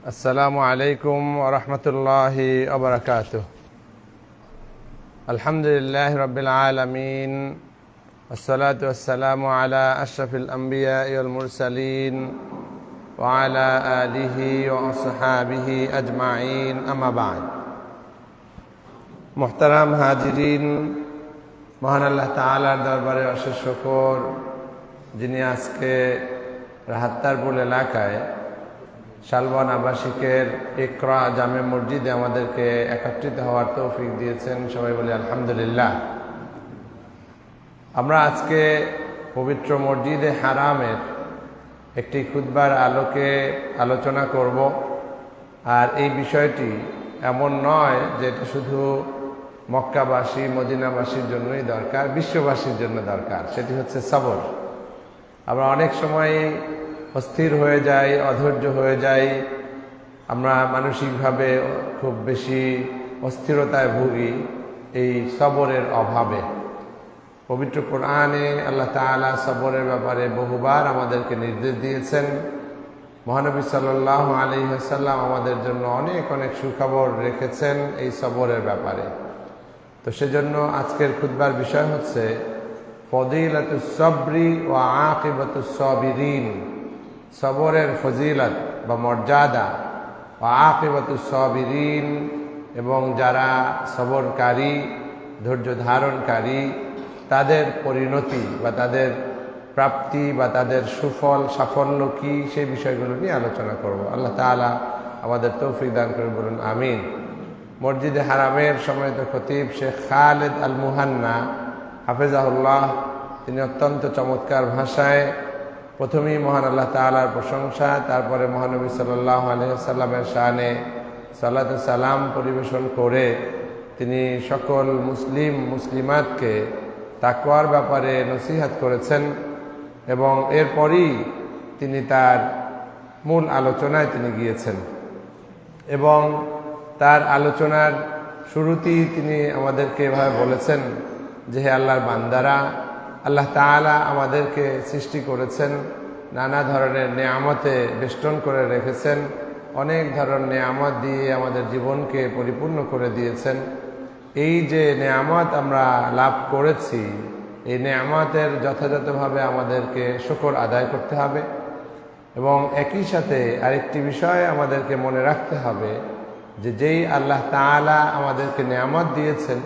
আসসালামু আলাইকুম ওয়া রাহমাতুল্লাহি ওয়া বারাকাতুহু। আলহামদুলিল্লাহি রাব্বিল আলামিন, ওয়াসসালাতু ওয়াসসালামু আলা আশরাফিল আমবিয়াই ওয়াল মুরসালিন ওয়া আলা আলিহি ওয়া আসহাবিহি আজমাইন, আম্মা বা'দ। মুহতারাম হাজিরিন, মহান আল্লাহ তাআলার দরবারে অশেষ শুকর, যিনি আজকে রাহাত্তারপুর এলাকায় শালবন আবাসিকের ইকরা জামে মসজিদে আমাদেরকে একত্রিত হওয়ার তৌফিক দিয়েছেন। সবাই বলি আলহামদুলিল্লাহ। আমরা আজকে পবিত্র মসজিদে হারামের একটি খুতবার আলোকে আলোচনা করব। আর এই বিষয়টি এমন নয় যে এটা শুধু মক্কাবাসী মদিনাবাসীর জন্যই দরকার, বিশ্ববাসীর জন্য দরকার। সেটি হচ্ছে সবর। আমরা অনেক সময় অস্থির হয়ে যাই, অধৈর্য হয়ে যাই, আমরা মানসিকভাবে খুব বেশি অস্থিরতায় ভুগি এই সবরের অভাবে। পবিত্র কোরআনে আল্লাহ তাআলা সবরের ব্যাপারে বহুবার আমাদেরকে নির্দেশ দিয়েছেন। মহানবী সাল্লাল্লাহু আলাইহি ওয়াসাল্লাম আমাদের জন্য অনেক অনেক সুখবর রেখেছেন এই সবরের ব্যাপারে। তো সেজন্য আজকের খুতবার বিষয় হচ্ছে ফজিলাতুস সবরি ওয়া আকিবাতুস সাবিরিন, সবরের ফজিলত বা মর্যাদা, ওয়া আকিবাতুস সাবিরিন, এবং যারা সবরকারী, ধৈর্য ধারণকারী, তাদের পরিণতি বা তাদের প্রাপ্তি বা তাদের সুফল সাফল্য কি, সেই বিষয়গুলো নিয়ে আলোচনা করব। আল্লাহ তাআলা আমাদের তৌফিক দান করে, বলুন আমিন। মসজিদে হারামের সম্মানিত খতিব শেখ খালেদ আল মুহান্না হাফেজাহুল্লাহ, তিনি অত্যন্ত চমৎকার ভাষায় প্রথমেই মহান আল্লাহ তাআলার প্রশংসা, তারপরে মহানবী সাল্লাল্লাহু আলাইহি ওয়াসাল্লামের শানে সালাত ও সালাম পরিবেশন করে তিনি সকল মুসলিমাতকে তাকওয়ার ব্যাপারে নসিহত করেছেন। এবং এরপরই তিনি তার মূল আলোচনায় তিনি গিয়েছেন। এবং তার আলোচনার শুরুতেই তিনি আমাদেরকে এভাবে বলেছেন যে, হে আল্লাহর বান্দারা, আল্লাহ তাআলা আমাদেরকে সৃষ্টি করেছেন, নানা ধরনের নেয়ামতে বেষ্টন করে রেখেছেন, অনেক ধরনের নেয়ামত দিয়ে আমাদের জীবনকে পরিপূর্ণ করে দিয়েছেন। এই যে নেয়ামত আমরা লাভ করেছি, এই নেয়ামতের যথাযথভাবে আমাদেরকে শুকর আদায় করতে হবে। এবং একই সাথে আরেকটি বিষয় আমাদেরকে মনে রাখতে হবে যে, যেই আল্লাহ তাআলা আমাদেরকে নেয়ামত দিয়েছেন,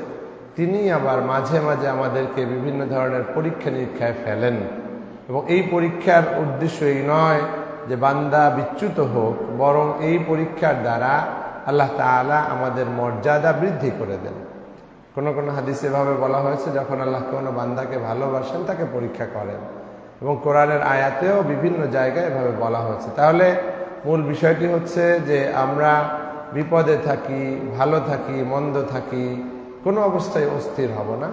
তিনি আবার মাঝে মাঝে আমাদেরকে বিভিন্ন ধরনের পরীক্ষা নিরীক্ষায় ফেলেন। এবং এই পরীক্ষার উদ্দেশ্য এই নয় যে বান্দা বিচ্যুত হোক, বরং এই পরীক্ষার দ্বারা আল্লাহ তাআলা আমাদের মর্যাদা বৃদ্ধি করে দেন। কোনো কোনো হাদিসে ভাবে বলা হয়েছে, যখন আল্লাহ কোনো বান্দাকে ভালোবাসেন তাকে পরীক্ষা করেন। এবং কোরআনের আয়াতেও বিভিন্ন জায়গায় এভাবে বলা হয়েছে। তাহলে মূল বিষয়টি হচ্ছে যে আমরা বিপদে থাকি, ভালো থাকি, মন্দ থাকি, কোনো অবস্থায় অস্থির হব না।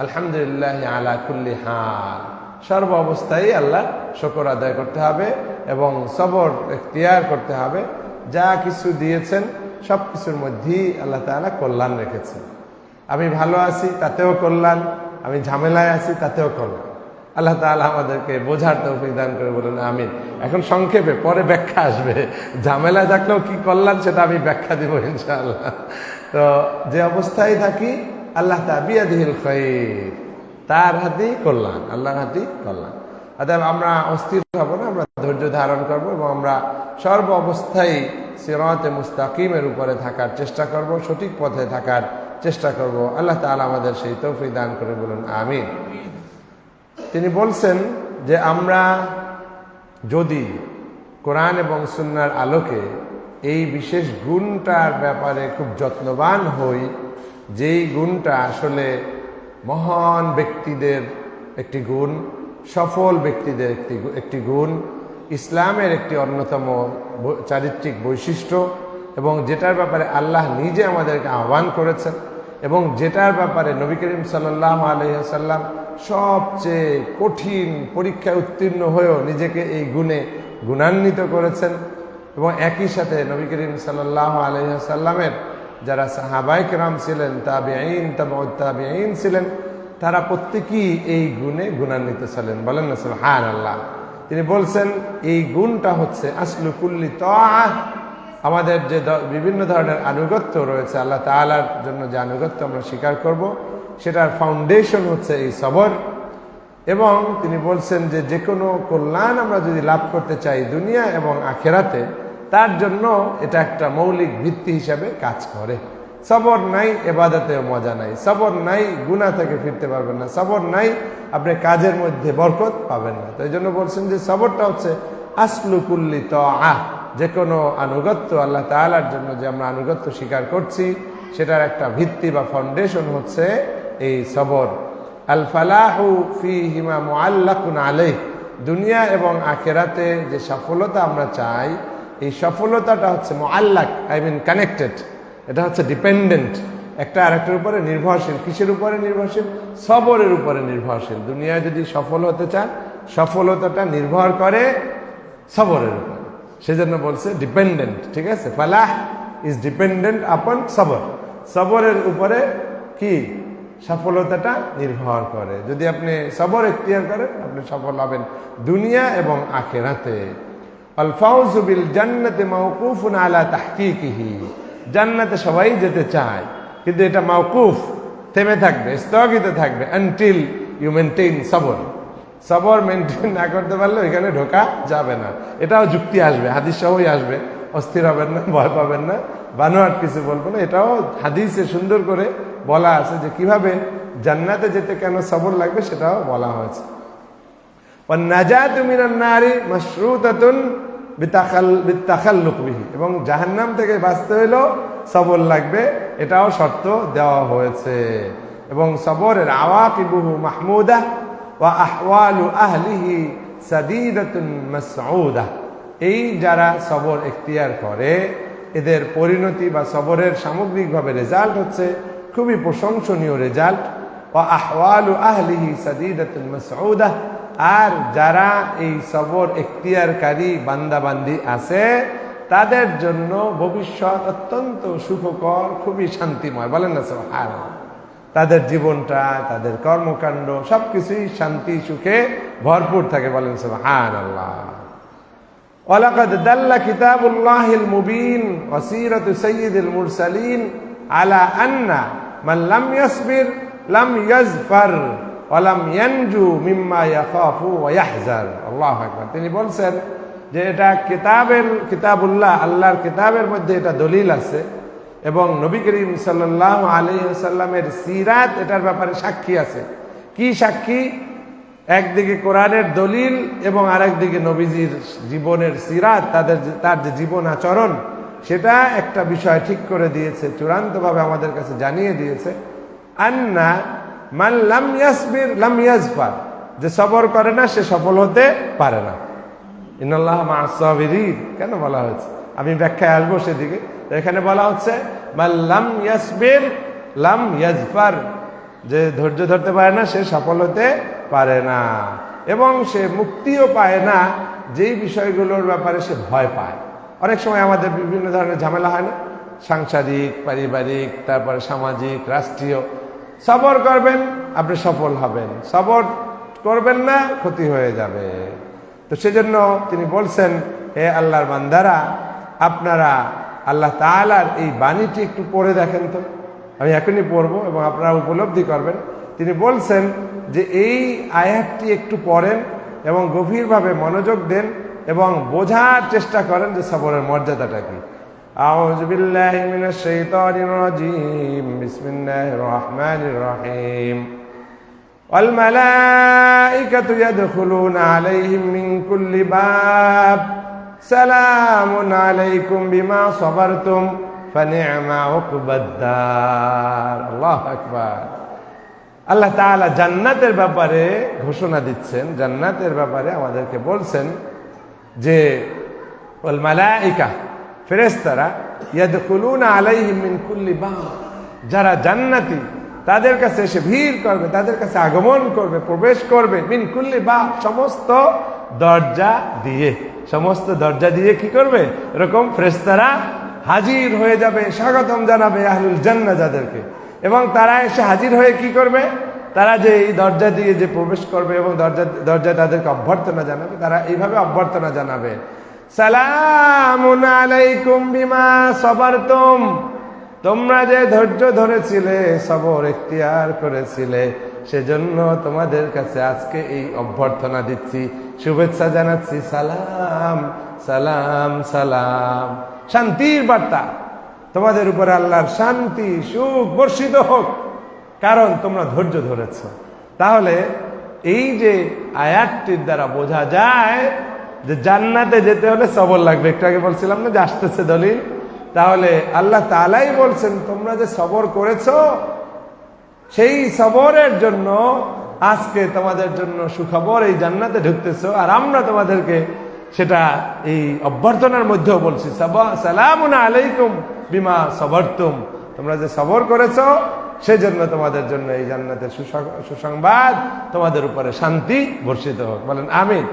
আলহামদুলিল্লাহ আলা কুল্লি হাল, সর্ব অবস্থায় আল্লাহ শুকর আদায় করতে হবে এবং সবর এখতিয়ার করতে হবে। যা কিছু দিয়েছেন সব কিছুর মধ্যেই আল্লাহ তাআলা কল্যাণ রেখেছেন। আমি ভালো আছি তাতেও কল্যাণ, আমি ঝামেলায় আছি তাতেও কল্যাণ। আল্লাহ তাআলা আমাদেরকে বোঝার তৌফিক দান করে, বলুন আমিন। এখন সংক্ষেপে, পরে ব্যাখ্যা আসবে। ঝামেলায় থাকলেও কি কল্যাণ সেটা আমি ব্যাখ্যা দিব ইনশাআল্লাহ। তো যে অবস্থায় থাকি, আল্লাহ বিয়াদিহিল খায়র, তার হাতেই কল্যাণ, আল্লাহর হাতেই কল্যাণ। অতএব আমরা অস্থির হব না, আমরা ধৈর্য ধারণ করব এবং আমরা সর্ব অবস্থায় সিরাতে মুস্তাকিমের উপরে থাকার চেষ্টা করব, সঠিক পথে থাকার চেষ্টা করব। আল্লাহ তাআলা আমাদের সেই তৌফিক দান করে, বলুন আমিন। তিনি বলছেন যে আমরা যদি কোরআন এবং সুন্নাহর আলোকে এই বিশেষ গুণটার ব্যাপারে খুব যত্নবান হই, যেই গুণটা আসলে মহান ব্যক্তিদের একটি গুণ, সফল ব্যক্তিদের একটি গুণ, ইসলামের একটি অন্যতম চারিত্রিক বৈশিষ্ট্য, এবং যেটার ব্যাপারে আল্লাহ নিজে আমাদেরকে আহ্বান করেছেন, এবং যেটার ব্যাপারে নবী করিম সাল্লাল্লাহু আলাইহি ওয়াসাল্লাম সবচেয়ে কঠিন পরীক্ষায় উত্তীর্ণ হয়েও নিজেকে এই গুণে গুণান্বিত করেছেন। এবং একই সাথে নবী করিম সাল্লাল্লাহু আলাইহি ওয়াসাল্লামের যারা সাহাবায়ে কেরাম ছিলেন, তাবিঈন, তাবউত তাবিঈন ছিলেন, তারা প্রত্যেকেই এই গুণে গুণান্বিত ছিলেন। বলেন না সুবহানাল্লাহ। তিনি বলছেন এই গুণটা হচ্ছে আসলু কুল্লি তাআহ আমাদের যে বিভিন্ন ধরনের আনুগত্য রয়েছে, আল্লাহ তাআলার জন্য যে আনুগত্য আমরা স্বীকার করব, সেটার ফাউন্ডেশন হচ্ছে এই সবর। এবং তিনি বলছেন যে যে কোনো কল্যাণ আমরা যদি লাভ করতে চাই দুনিয়া এবং আখেরাতে, তার জন্য এটা একটা মৌলিক ভিত্তি হিসাবে কাজ করে। সবর নাই ইবাদতেও মজা নাই, সবর নাই গুনাহ থেকে ফিরতে পারবেন না, সবর নাই আপনি কাজের মধ্যে বরকত পাবেন না। তো এই জন্য বলছেন যে সবরটা হচ্ছে আসলু কুল্লি তাআহ, যে কোনো আনুগত্য আল্লাহ তাআলার জন্য যে আমরা আনুগত্য স্বীকার করছি, সেটার একটা ভিত্তি বা ফাউন্ডেশন হচ্ছে এই সবর। আল ফালাহু ফীহিমা মুআল্লাকুন আলাইহি, দুনিয়া এবং আখেরাতে যে সফলতা আমরা চাই, এই সফলতাটা হচ্ছে মুআল্লাক, আই মিন কানেক্টেড, এটা হচ্ছে ডিপেন্ডেন্ট, একটা আরেকটার উপরে নির্ভরশীল। কিসের উপরে নির্ভরশীল? সবরের উপরে নির্ভরশীল। দুনিয়ায় যদি সফল হতে চান, সফলতাটা নির্ভর করে সবরের উপরে, সেজন্য বলছে ডিপেন্ডেন্ট। ঠিক আছে, ফালাহ ইজ ডিপেন্ডেন্ট আপন সবর, সবরের উপরে কি সফলতাটা নির্ভর করে। যদি আপনি সবর এখতিয়ার করেন, আপনি সফল হবেন দুনিয়া এবং আখিরাতে। আল ফাউজু বিল জান্নাতি মাওকুফুন আলা তাহকিকিহি, জান্নাতে সবাই যেতে চায়, কিন্তু এটা মাওকুফ, থেমে থাকবে, স্থগিত থাকবে আনটিল ইউ মেনটেইন সবর। সবর মেনটেন না করতে পারলে এখানে ঢোকা যাবে না। এটাও যুক্তি আসবে, হাদিস সহই আসবে, অস্থির হবেন না, ভয় পাবেন না, বানোয়াট কিছু বলবো না। এটাও হাদিসে সুন্দর করে বলা আছে যে কিভাবে জান্নাতে যেতে কেন সবর লাগবে, সেটাও বলা হয়েছে। ওয়ান-নাজাতু মিনান নারি মাশরুতাতুন বিতাখাল্লুক বিহি, এবং জাহান্নাম থেকে বাঁচতে হইলেও সবর লাগবে, এটাও শর্ত দেওয়া হয়েছে। এবং সবরের আওয়াকিবুহু মাহমুদা ওয়া আহওয়ালু আহলিহি সাদীদাতুন মাসউদা, এই যারা সবর এখতিয়ার করে, এদের পরিণতি বা সবরের সামগ্রিকভাবে রেজাল্ট হচ্ছে খুবই প্রশংসনীয় রেজাল্ট। ওয়া আহওয়ালু আহলিহি সাদীদাতুন মাসউদা, আর যারা এই সবর এখতিয়ারকারী বান্দাবান্দি আছে, তাদের জন্য ভবিষ্যৎ অত্যন্ত সুখকর, খুবই শান্তিময়। বলেন না সুবহানাল্লাহ। তাদের জীবনটা, তাদের কর্মকাণ্ড সবকিছুই শান্তি সুখে ভরপুর থাকে। বলেন সুবহানাল্লাহ। ওয়ালাকাদ দাল্লা কিতাবুল্লাহিল মুবিন ওয়া সীরাতু সাইয়্যিদিল মুরসালিন আলা আন্না মান লাম ইয়াসবির লাম ইয়াজফার ওয়া লাম ইয়ানজু মিম্মা ইয়াখাফু ওয়া ইয়াহজার। আল্লাহু আকবার। তিনি বলছেন যে এটা কিতাবুল্লাহ, আল্লাহর কিতাবের মধ্যে এটা দলিল আছে, এবং নবী করিম সাল্লাল্লাহু আলাইহি ওয়াসাল্লামের সিরাত এটার ব্যাপারে সাক্ষী আছে। কি সাক্ষী? একদিকে কোরআনের দলিল এবং আরেকদিকে নবীজির জীবনের সিরাত, তার যে জীবন আচরণ, সেটা একটা বিষয় ঠিক করে দিয়েছে, চূড়ান্তভাবে আমাদের কাছে জানিয়ে দিয়েছে। আন্না মান লাম ইয়াসবির লাম ইয়াজফার, যে সবর করে না সে সফল হতে পারে না। ইন্নাল্লাহা মা'আস সাবিরিন কেন বলা হয়েছে, আমি ব্যাখ্যায় আসবো সেদিকে। এখানে বলা হচ্ছে মান লাম ইয়াসবির লাম ইয়াজফার, যে ধৈর্য ধরতে পারে না সে সফল হতে পারে না, এবং সে মুক্তিও পায় না যেই বিষয়গুলোর ব্যাপারে সে ভয় পায়। অনেক সময় আমাদের বিভিন্ন ধরনের ঝামেলা হয় না, সাংসারিক, পারিবারিক, তারপরে সামাজিক, রাষ্ট্রীয়। সবর করবেন আপনি সফল হবেন, সবর করবেন না ক্ষতি হয়ে যাবে। তো সেজন্য তিনি বলছেন, হে আল্লাহর বান্দারা, আপনারা আল্লাহ তাআলার এই বাণীটি একটু পড়ে দেখেন তো। আমি এখনই পড়বো এবং আপনারা উপলব্ধি করবেন। তিনি বলছেন যে এই আয়াতটি একটু পড়েন এবং গভীরভাবে মনোযোগ দেন এবং বোঝার চেষ্টা করেন যে সবরের মর্যাদাটা কি। আউযু বিল্লাহি মিনাশ শাইতানির রাজীম, বিসমিল্লাহির রাহমানির রহিম। ওয়াল মালাইকাতু ইয়াদখুলুনা আলাইহিম মিন কুল্লি বাব সালামুন আলাইকুম বিমা সাবারতুম ফানি'মা উকবাদ-দার। আল্লাহু আকবার। আল্লাহ তাআলা জান্নাতের ব্যাপারে ঘোষণা দিচ্ছেন, জান্নাতের ব্যাপারে আমাদেরকে বলছেন যে ওয়াল মালাইকা, ফেরেশতারা, ইয়াদখুলুনা আলাইহিম মিন কুল্লি বাব, যারা জান্নাতি তাদের কাছে এসে ভিড় করবে, তাদের কাছে আগমন করবে, প্রবেশ করবে, মিন কুল্লি বাব, সমস্ত দরজা দিয়ে। সমস্ত দরজা দিয়ে কি করবে? এরকম ফেরেশতারা হাজির হয়ে যাবে, স্বাগতম জানাবে আহলুল জান্নাহ যাদেরকে। এবং তারা এসে হাজির হয়ে কি করবে? তারা যে এই দরজা দিয়ে যে প্রবেশ করবে এবং দরজা তাদেরকে অভ্যর্থনা জানাবে, তারা এইভাবে অভ্যর্থনা জানাবে সালামুন আলাইকুম বিমা সাবারতুম, তোমরা যে ধৈর্য ধরেছিলে, সবর ইখতিয়ার করেছিলে, সেজন্য তোমাদের কাছে আজকে এই অভ্যর্থনা দিচ্ছি, শুভেচ্ছা জানাচ্ছি। সালাম সালাম সালাম, শান্তির বার্তা, তোমাদের উপরে আল্লাহর শান্তি সুখ বর্ষিত হোক, কারণ তোমরা ধৈর্য ধরেছ। তাহলে এই যে আয়াতটির দ্বারা বোঝা যায় যে জান্নাতে যেতে হলে সবর লাগবে। একটু আগে বলছিলাম না যে আসতেছে দলিল। তাহলে আল্লাহ তাআলাই বলছেন তোমরা যে সবর করেছো, সেই সবরের জন্য আজকে তোমাদের জন্য সুখবর, এই জান্নাতে ঢুকতেছো। আর আমরা তোমাদেরকে সেটা এই অভ্যর্থনার মধ্যেও বলছি, সালামুন আলাইকুম বিমা সাবারতুম, তোমরা যে সবর করেছো সেজন্য তোমাদের জন্য এই জান্নাতের সুসংবাদ, তোমাদের উপরে শান্তি বর্ষিত হোক। বলেন আমিন।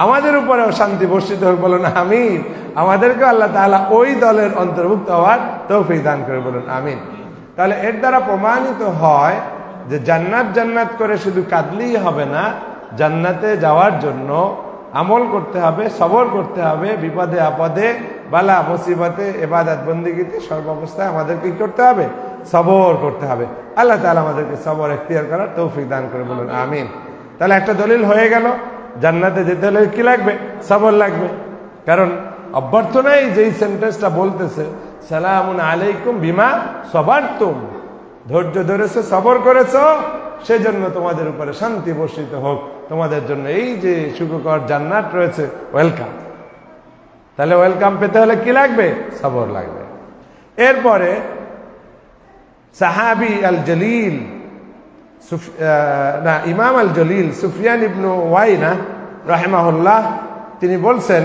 আমাদের উপরেও শান্তি বর্ষিত হোক, বলুন আমিন। আমাদেরকে আল্লাহ তাআলা ওই দলের অন্তর্ভুক্ত হওয়ার তৌফিক দান করে, বলুন আমিন। তাহলে এর দ্বারা প্রমাণিত হয় যে জান্নাত জান্নাত করে শুধু কাঁদলেই হবে না, জান্নাতে যাওয়ার জন্য আমল করতে হবে, সবর করতে হবে, বিপদে আপদে বালা মুসিবতে ইবাদত বন্দেগীতে সর্বাবস্থায় আমাদের কি করতে হবে? সবর করতে হবে। আল্লাহ তাআলা আমাদেরকে সবর ইখতিয়ার করার তৌফিক দান করে, বলুন আমিন। তাহলে একটা দলিল হয়ে গেল, জান্নাতে যেতে হলে কি লাগবে? সবর লাগবে। কারণ অভ্যর্থনায় যেই সেন্টেন্সটা বলতেছে সালামুন আলাইকুম বিমা সাবারতুম, ধৈর্য ধরেছো, সবর করেছো, সেজন্য তোমাদের উপরে শান্তি বর্ষিত হোক, তোমাদের জন্য এই যে সুখকর জান্নাত রয়েছে, ওয়েলকাম। তাহলে ওয়েলকাম পেতে হলে কি লাগবে? সবর লাগবে। এরপরে সাহাবী আল জলিল, ইমাম আল জলিল সুফিয়ান ইবনু ওয়াইনা রাহিমাহুল্লাহ, তিনি বলছেন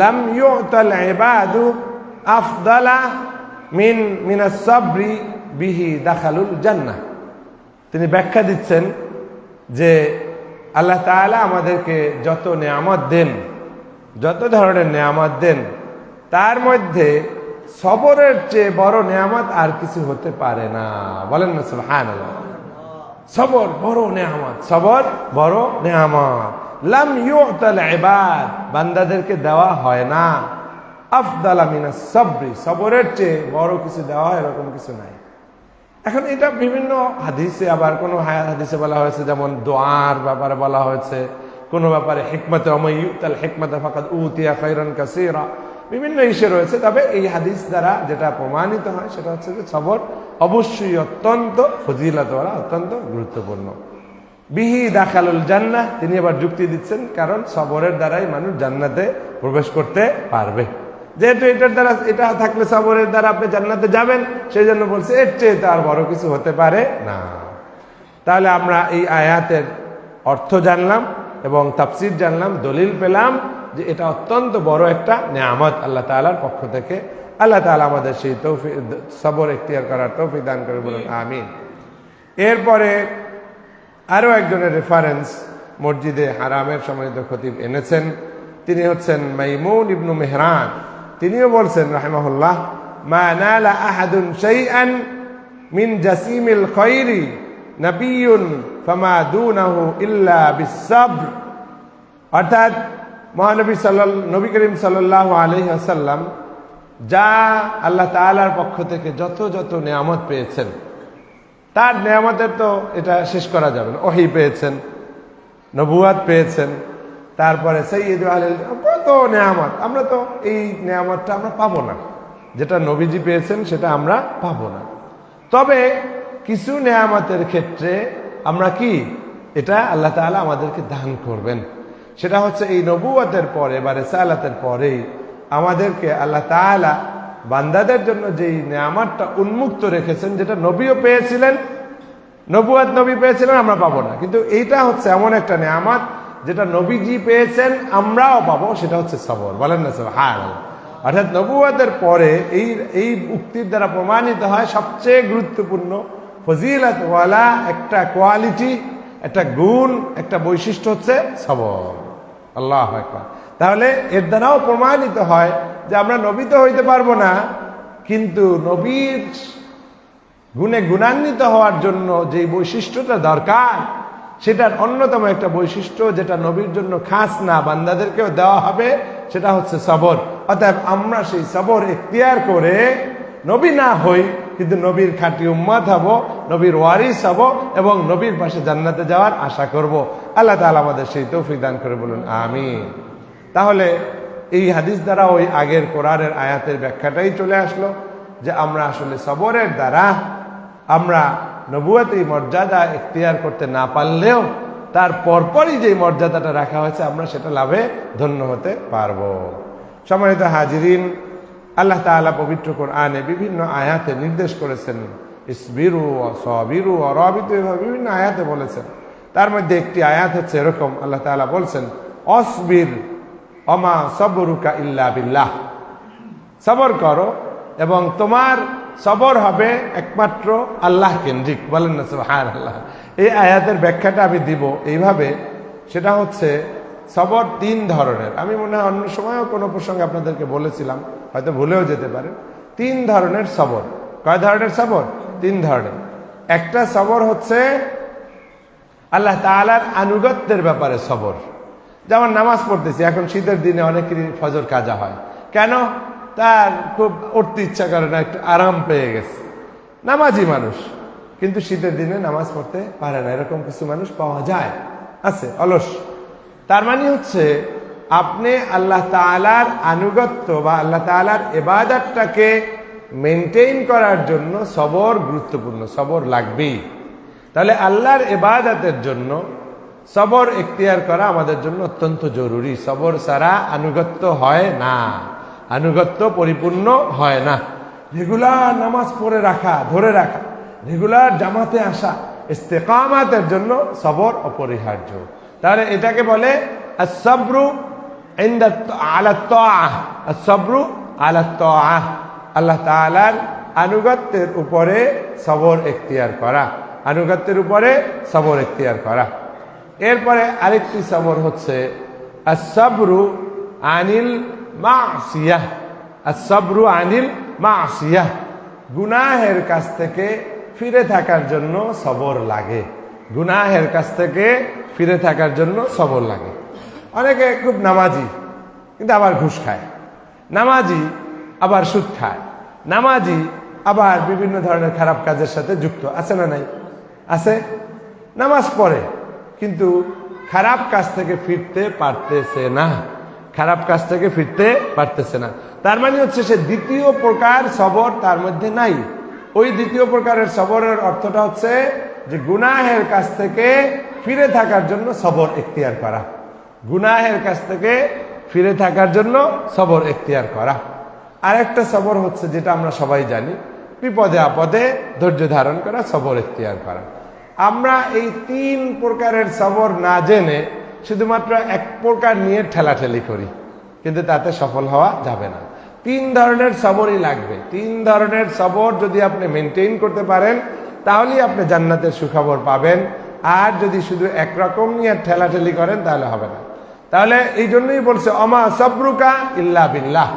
লাম ইউতাল ইবাদু আফদালা মিনাস সাবরি বিহি দাখালুল জান্নাহ। তিনি ব্যাখ্যা দিচ্ছেন যে আল্লাহ তাআলা আমাদেরকে যত নেয়ামত দেন, যত ধরনের নেয়ামত দেন, তার মধ্যে সবরের চেয়ে বড় নেয়ামত আর কিছু হতে পারে না। বলেন না সুবহানাল্লাহ। সবর বড় নেয়ামত, সবর বড় নেয়ামত। লাম ইউতাল ইবাদ, বান্দাদেরকে দেওয়া হয় না আফদালা মিনাস সাবরি, সবরের চেয়ে বড় কিছু দেওয়া হয় এরকম কিছু নাই। এখন এটা বিভিন্ন হাদিসে, আবার কোনো হাদিসে বলা হয়েছে, যেমন দোয়ার ব্যাপারে বলা হয়েছে, কোনো ব্যাপারে হিকমতে ওয়া ইউতাল হিকমাতা ফাকাদ উতিয়া খায়রান কাসীরা, বিভিন্ন ইস্যু রয়েছে। তবে এই হাদিস দ্বারা যেটা প্রমাণিত হয় সেটা হচ্ছে যে সবর অবশ্যই অত্যন্ত ফজিলতওয়ালা, অত্যন্ত গুরুত্বপূর্ণ। বিহি দাখালুল জান্নাহ, তিনি আবার যুক্তি দিচ্ছেন কারণ সবরের দ্বারাই মানুষ জান্নাতে প্রবেশ করতে পারবে। যেহেতু এটার দ্বারা, এটা থাকলে সবরের দ্বারা আপনি জান্নাতে যাবেন, সেই জন্য বলছে এর চেয়ে তো আর বড় কিছু হতে পারে না। তাহলে আমরা এই আয়াতের অর্থ জানলাম এবং তাফসীর জানলাম, দলিল পেলাম যে এটা অত্যন্ত বড় একটা নেয়ামত আল্লাহ তাআলার পক্ষ থেকে। আল্লাহ তাআলা আমাদের সেই তৌফিক, সবর ইখতিয়ার করার তৌফিক দান করে, বলুন আমিন। এরপরে আরো একজনের রেফারেন্স মসজিদে হারামের সম্মানিত খতিব এনেছেন, তিনি হচ্ছেন মাইমুন ইবনু মেহরান। তিনিও বলছেন রাহিমাহুল্লাহ, মা নালা আহাদুন শাইআন মিন জাসিমিল খায়রি নাবিয়্যুন ফামা দুনাহু ইল্লা বিসসাবর। অর্থাৎ নবী করিম সাল্লাল্লাহু আলাইহি ওয়াসাল্লাম যা আল্লাহ তাআলার পক্ষ থেকে যত যত নেয়ামত পেয়েছেন, তার নেয়ামতের তো এটা শেষ করা যাবে না। ওহী পেয়েছেন, নবুয়াত পেয়েছেন, তারপরে সাইয়্যিদু আহলিল, কত নেয়ামত, আমরা তো এই নেয়ামতটা আমরা পাবো না, যেটা নবীজি পেয়েছেন সেটা আমরা পাবো না। তবে কিছু নেয়ামতের ক্ষেত্রে আমরা কি, এটা আল্লাহ তাআলা আমাদেরকে দান করবেন। সেটা হচ্ছে এই নবুয়তের পরে বা রিসালাতের পরেই আমাদেরকে আল্লাহ তাআলা বান্দাদের জন্য যেই নেয়ামতটা উন্মুক্ত রেখেছেন, যেটা নবীও পেয়েছিলেন, নবুয়ত নবী পেয়েছিলেন, আমরা পাবো না, কিন্তু এইটা হচ্ছে এমন একটা নেয়ামত যেটা নবীজি পেয়েছেন আমরাও পাবো, সেটা হচ্ছে সবর। বলেন না সুবহানাল্লাহ। অর্থাৎ নবুয়তের পরে এই উক্তির দ্বারা প্রমাণিত হয় সবচেয়ে গুরুত্বপূর্ণ ফজিলতওয়ালা একটা কোয়ালিটি, একটা গুণ, একটা বৈশিষ্ট্য হচ্ছে সবর। আল্লাহু আকবার। তাহলে এর দ্বারাও প্রমাণিত হয় যে আমরা নবী তো হইতে পারবো না, কিন্তু নবীর গুণে গুণান্বিত হওয়ার জন্য যে বৈশিষ্ট্যটা দরকার, সেটার অন্যতম একটা বৈশিষ্ট্য যেটা নবীর জন্য খাস না, বান্দাদেরকেও দেওয়া হবে, সেটা হচ্ছে সবর। অতএব আমরা সেই সবর ইখতিয়ার করে নবী না হই, কিন্তু নবীর খাঁটি উম্মত হব, নবীর ওয়ারিস হব এবং নবীর পাশে জান্নাতে যাওয়ার আশা করব। আল্লাহ তাআলা আমাদের সেই তৌফিক দান করে বলুন আমিন। তাহলে এই হাদিস দ্বারা ওই আগের কোরআনের আয়াতের ব্যাখ্যাটাই চলে আসলো যে আমরা আসলে সবরের দ্বারা আমরা নবুয়তের মর্যাদা ইখতিয়ার করতে না পারলেও তার পরপরই যে মর্যাদাটা রাখা হয়েছে আমরা সেটা লাভে ধন্য হতে পারবো। সম্মানিত হাজিরিন, আল্লাহ তাআলা পবিত্র কোরআনে বিভিন্ন আয়াতে নির্দেশ করেছেন ইসবিরু ওয়া সাবিরু ওয়া রাবিতু, বিভিন্ন আয়াতে বলেছেন। তার মধ্যে একটি আয়াত হচ্ছে এরকম, আল্লাহ তাআলা বলছেন অসবির ওমা সবরুকা ইল্লা বিল্লাহ, সবর করো এবং তোমার সবর হবে একমাত্র আল্লাহ কেন্দ্রিক। বলেন না সুবহানাল্লাহ। এই আয়াতের ব্যাখ্যাটা আমি দিব এইভাবে, সেটা হচ্ছে সবর তিন ধরনের। আমি মনে হয় অন্য সময়ও কোনো প্রসঙ্গে আপনাদেরকে বলেছিলাম, হয়তো ভুলেও যেতে পারে। তিন ধরনের সবর। কয় ধরনের সবর? তিন ধরনের। একটা সবর হচ্ছে আল্লাহ তাআলার আনুগত্যের ব্যাপারে সবর। যেমন নামাজ পড়তেছি, এখন শীতের দিনে অনেকেরই ফজর কাজা হয়। কেন? তার খুব উঠতে ইচ্ছা করে না, একটু আরাম পেয়ে গেছে, নামাজি মানুষ, কিন্তু শীতের দিনে নামাজ পড়তে পারে না। এরকম কিছু মানুষ পাওয়া যায়, আছে, অলস। তার মানে হচ্ছে আপনি আল্লাহ তাআলার আনুগত্য বা আল্লাহ তাআলার ইবাদতটাকে মেনটেইন করার জন্য সবর গুরুত্বপূর্ণ, সবর লাগবেই। তাহলে আল্লাহর ইবাদতের জন্য সবর ইখতিয়ার করা আমাদের জন্য অত্যন্ত জরুরি। সবর ছাড়া আনুগত্য হয় না, আনুগত্য পরিপূর্ণ হয় না। রেগুলার নামাজ পড়ে রাখা, ধরে রাখা, রেগুলার জামাতে আসা, ইস্তেকামাতের জন্য সবর অপরিহার্য। তাহলে এটাকে বলে আস-সাবরু ইনদা আলা তাআহ, আস-সাবরু আলা তাআহ, আল্লাহ তাআলার আনুগত্যের উপরে সবর ইখতিয়ার করা, আনুগত্যের উপরে সবর ইখতিয়ার করা। এরপরে আরেকটি সবর হচ্ছে আস-সাবরু আনিল মাসিয়াহ, আস-সাবরু আনিল মাসিয়াহ, গুনাহের কাছ থেকে ফিরে থাকার জন্য সবর লাগে। গুনাহের কাছ থেকে ফিরে থাকার জন্য সবর লাগে। অনেকে খুব নামাজি কিন্তু আবার ঘুষ খায়, নামাজি আবার সুদ খায়, নামাজি আবার বিভিন্ন ধরনের খারাপ কাজের সাথে যুক্ত, আছে না নাই? আছে। নামাজ পড়ে কিন্তু খারাপ কাজ থেকে ফিরতে পারতেছে না, খারাপ কাজ থেকে ফিরতে পারতেছে না। তার মানে হচ্ছে সে দ্বিতীয় প্রকার সবর তার মধ্যে নাই। ওই দ্বিতীয় প্রকারের সবরের অর্থটা হচ্ছে যে গুনাহের কাছ থেকে ফিরে থাকার জন্য সবর ইখতিয়ার করা, গুনাহের কাছ থেকে ফিরে থাকার জন্য সবর ইখতিয়ার করা। আরেকটা সবর হচ্ছে যেটা আমরা সবাই জানি, বিপদে আপদে ধৈর্য ধারণ করা, সবর ইখতিয়ার করা। আমরা এই তিন প্রকারের সবর না জেনে শুধুমাত্র এক প্রকার নিয়ে ঠেলাঠেলি করি, কিন্তু তাতে সফল হওয়া যাবে না। তিন ধরনের সবরই লাগবে। তিন ধরনের সবর যদি আপনি মেনটেইন করতে পারেন তাহলেই আপনি জান্নাতের সুখবর পাবেন। আর যদি শুধু একরকম নিয়ে ঠেলাঠেলি করেন তাহলে হবে না। তাহলে এই জন্যই বলছে অমা সবরুকা ইল্লা বিল্লাহ,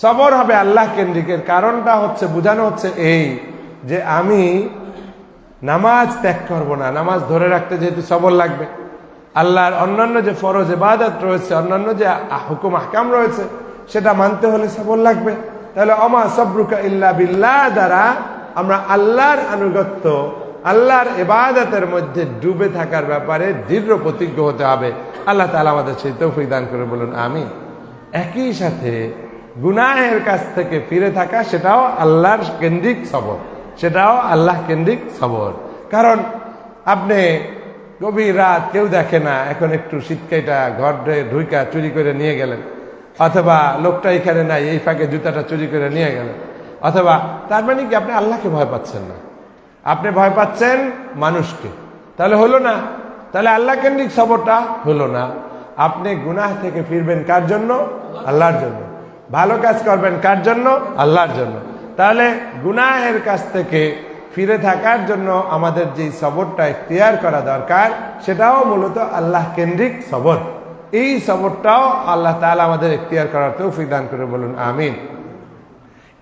সবর হবে আল্লাহ কেন্দ্রিকের। কারণটা হচ্ছে, বোঝানো হচ্ছে এই যে আমি নামাজ ত্যাগ করব না, নামাজ ধরে রাখতে যেহেতু সবর লাগবে, আল্লাহর অন্যান্য যে ফরজ ইবাদত রয়েছে, অন্যান্য যে হুকুম আহকাম রয়েছে সেটা মানতে হলে সবর লাগবে। তাহলে অমা সবরুকা ইল্লা বিল্লাহ দ্বারা আমরা আল্লাহর আনুগত্য, আল্লাহর ইবাদতের মধ্যে ডুবে থাকার ব্যাপারে দৃঢ় প্রতিজ্ঞ হতে হবে। আল্লাহ তাআলা আমাদের সেই তৌফিক দান করে বলুন আমিন। একই সাথে গুনাহের কাছ থেকে ফিরে থাকা, সেটাও আল্লাহর কেন্দ্রিক সবর, সেটাও আল্লাহ কেন্দ্রিক সবর। কারণ আপনি গভীর রাত, কেউ দেখে না, এখন একটু শীতকাইটা ঘরে ঢুইকা চুরি করে নিয়ে গেলেন, অথবা লোকটা এখানে নাই, এই ফাঁকে জুতাটা চুরি করে নিয়ে গেলেন, অথবা, তার মানে কি আপনি আল্লাহকে ভয় পাচ্ছেন না, আপনি ভয় পাচ্ছেন মানুষকে। তাহলে হলো না, তাহলে আল্লাহ কেন্দ্রিক সবরটা হলো না। আপনি গুনাহ থেকে ফিরবেন কার জন্য? আল্লাহর জন্য। ভালো কাজ করবেন কার জন্য? আল্লাহর জন্য। তাহলে গুনাহের কাছ থেকে ফিরে থাকার জন্য আমাদের যে সবরটা ইখতিয়ার করা দরকার, সেটাও মূলত আল্লাহ কেন্দ্রিক সবর। এই সবরটাও আল্লাহ তাআলা আমাদের ইখতিয়ার করার তৌফিক দান করে বলুন আমিন।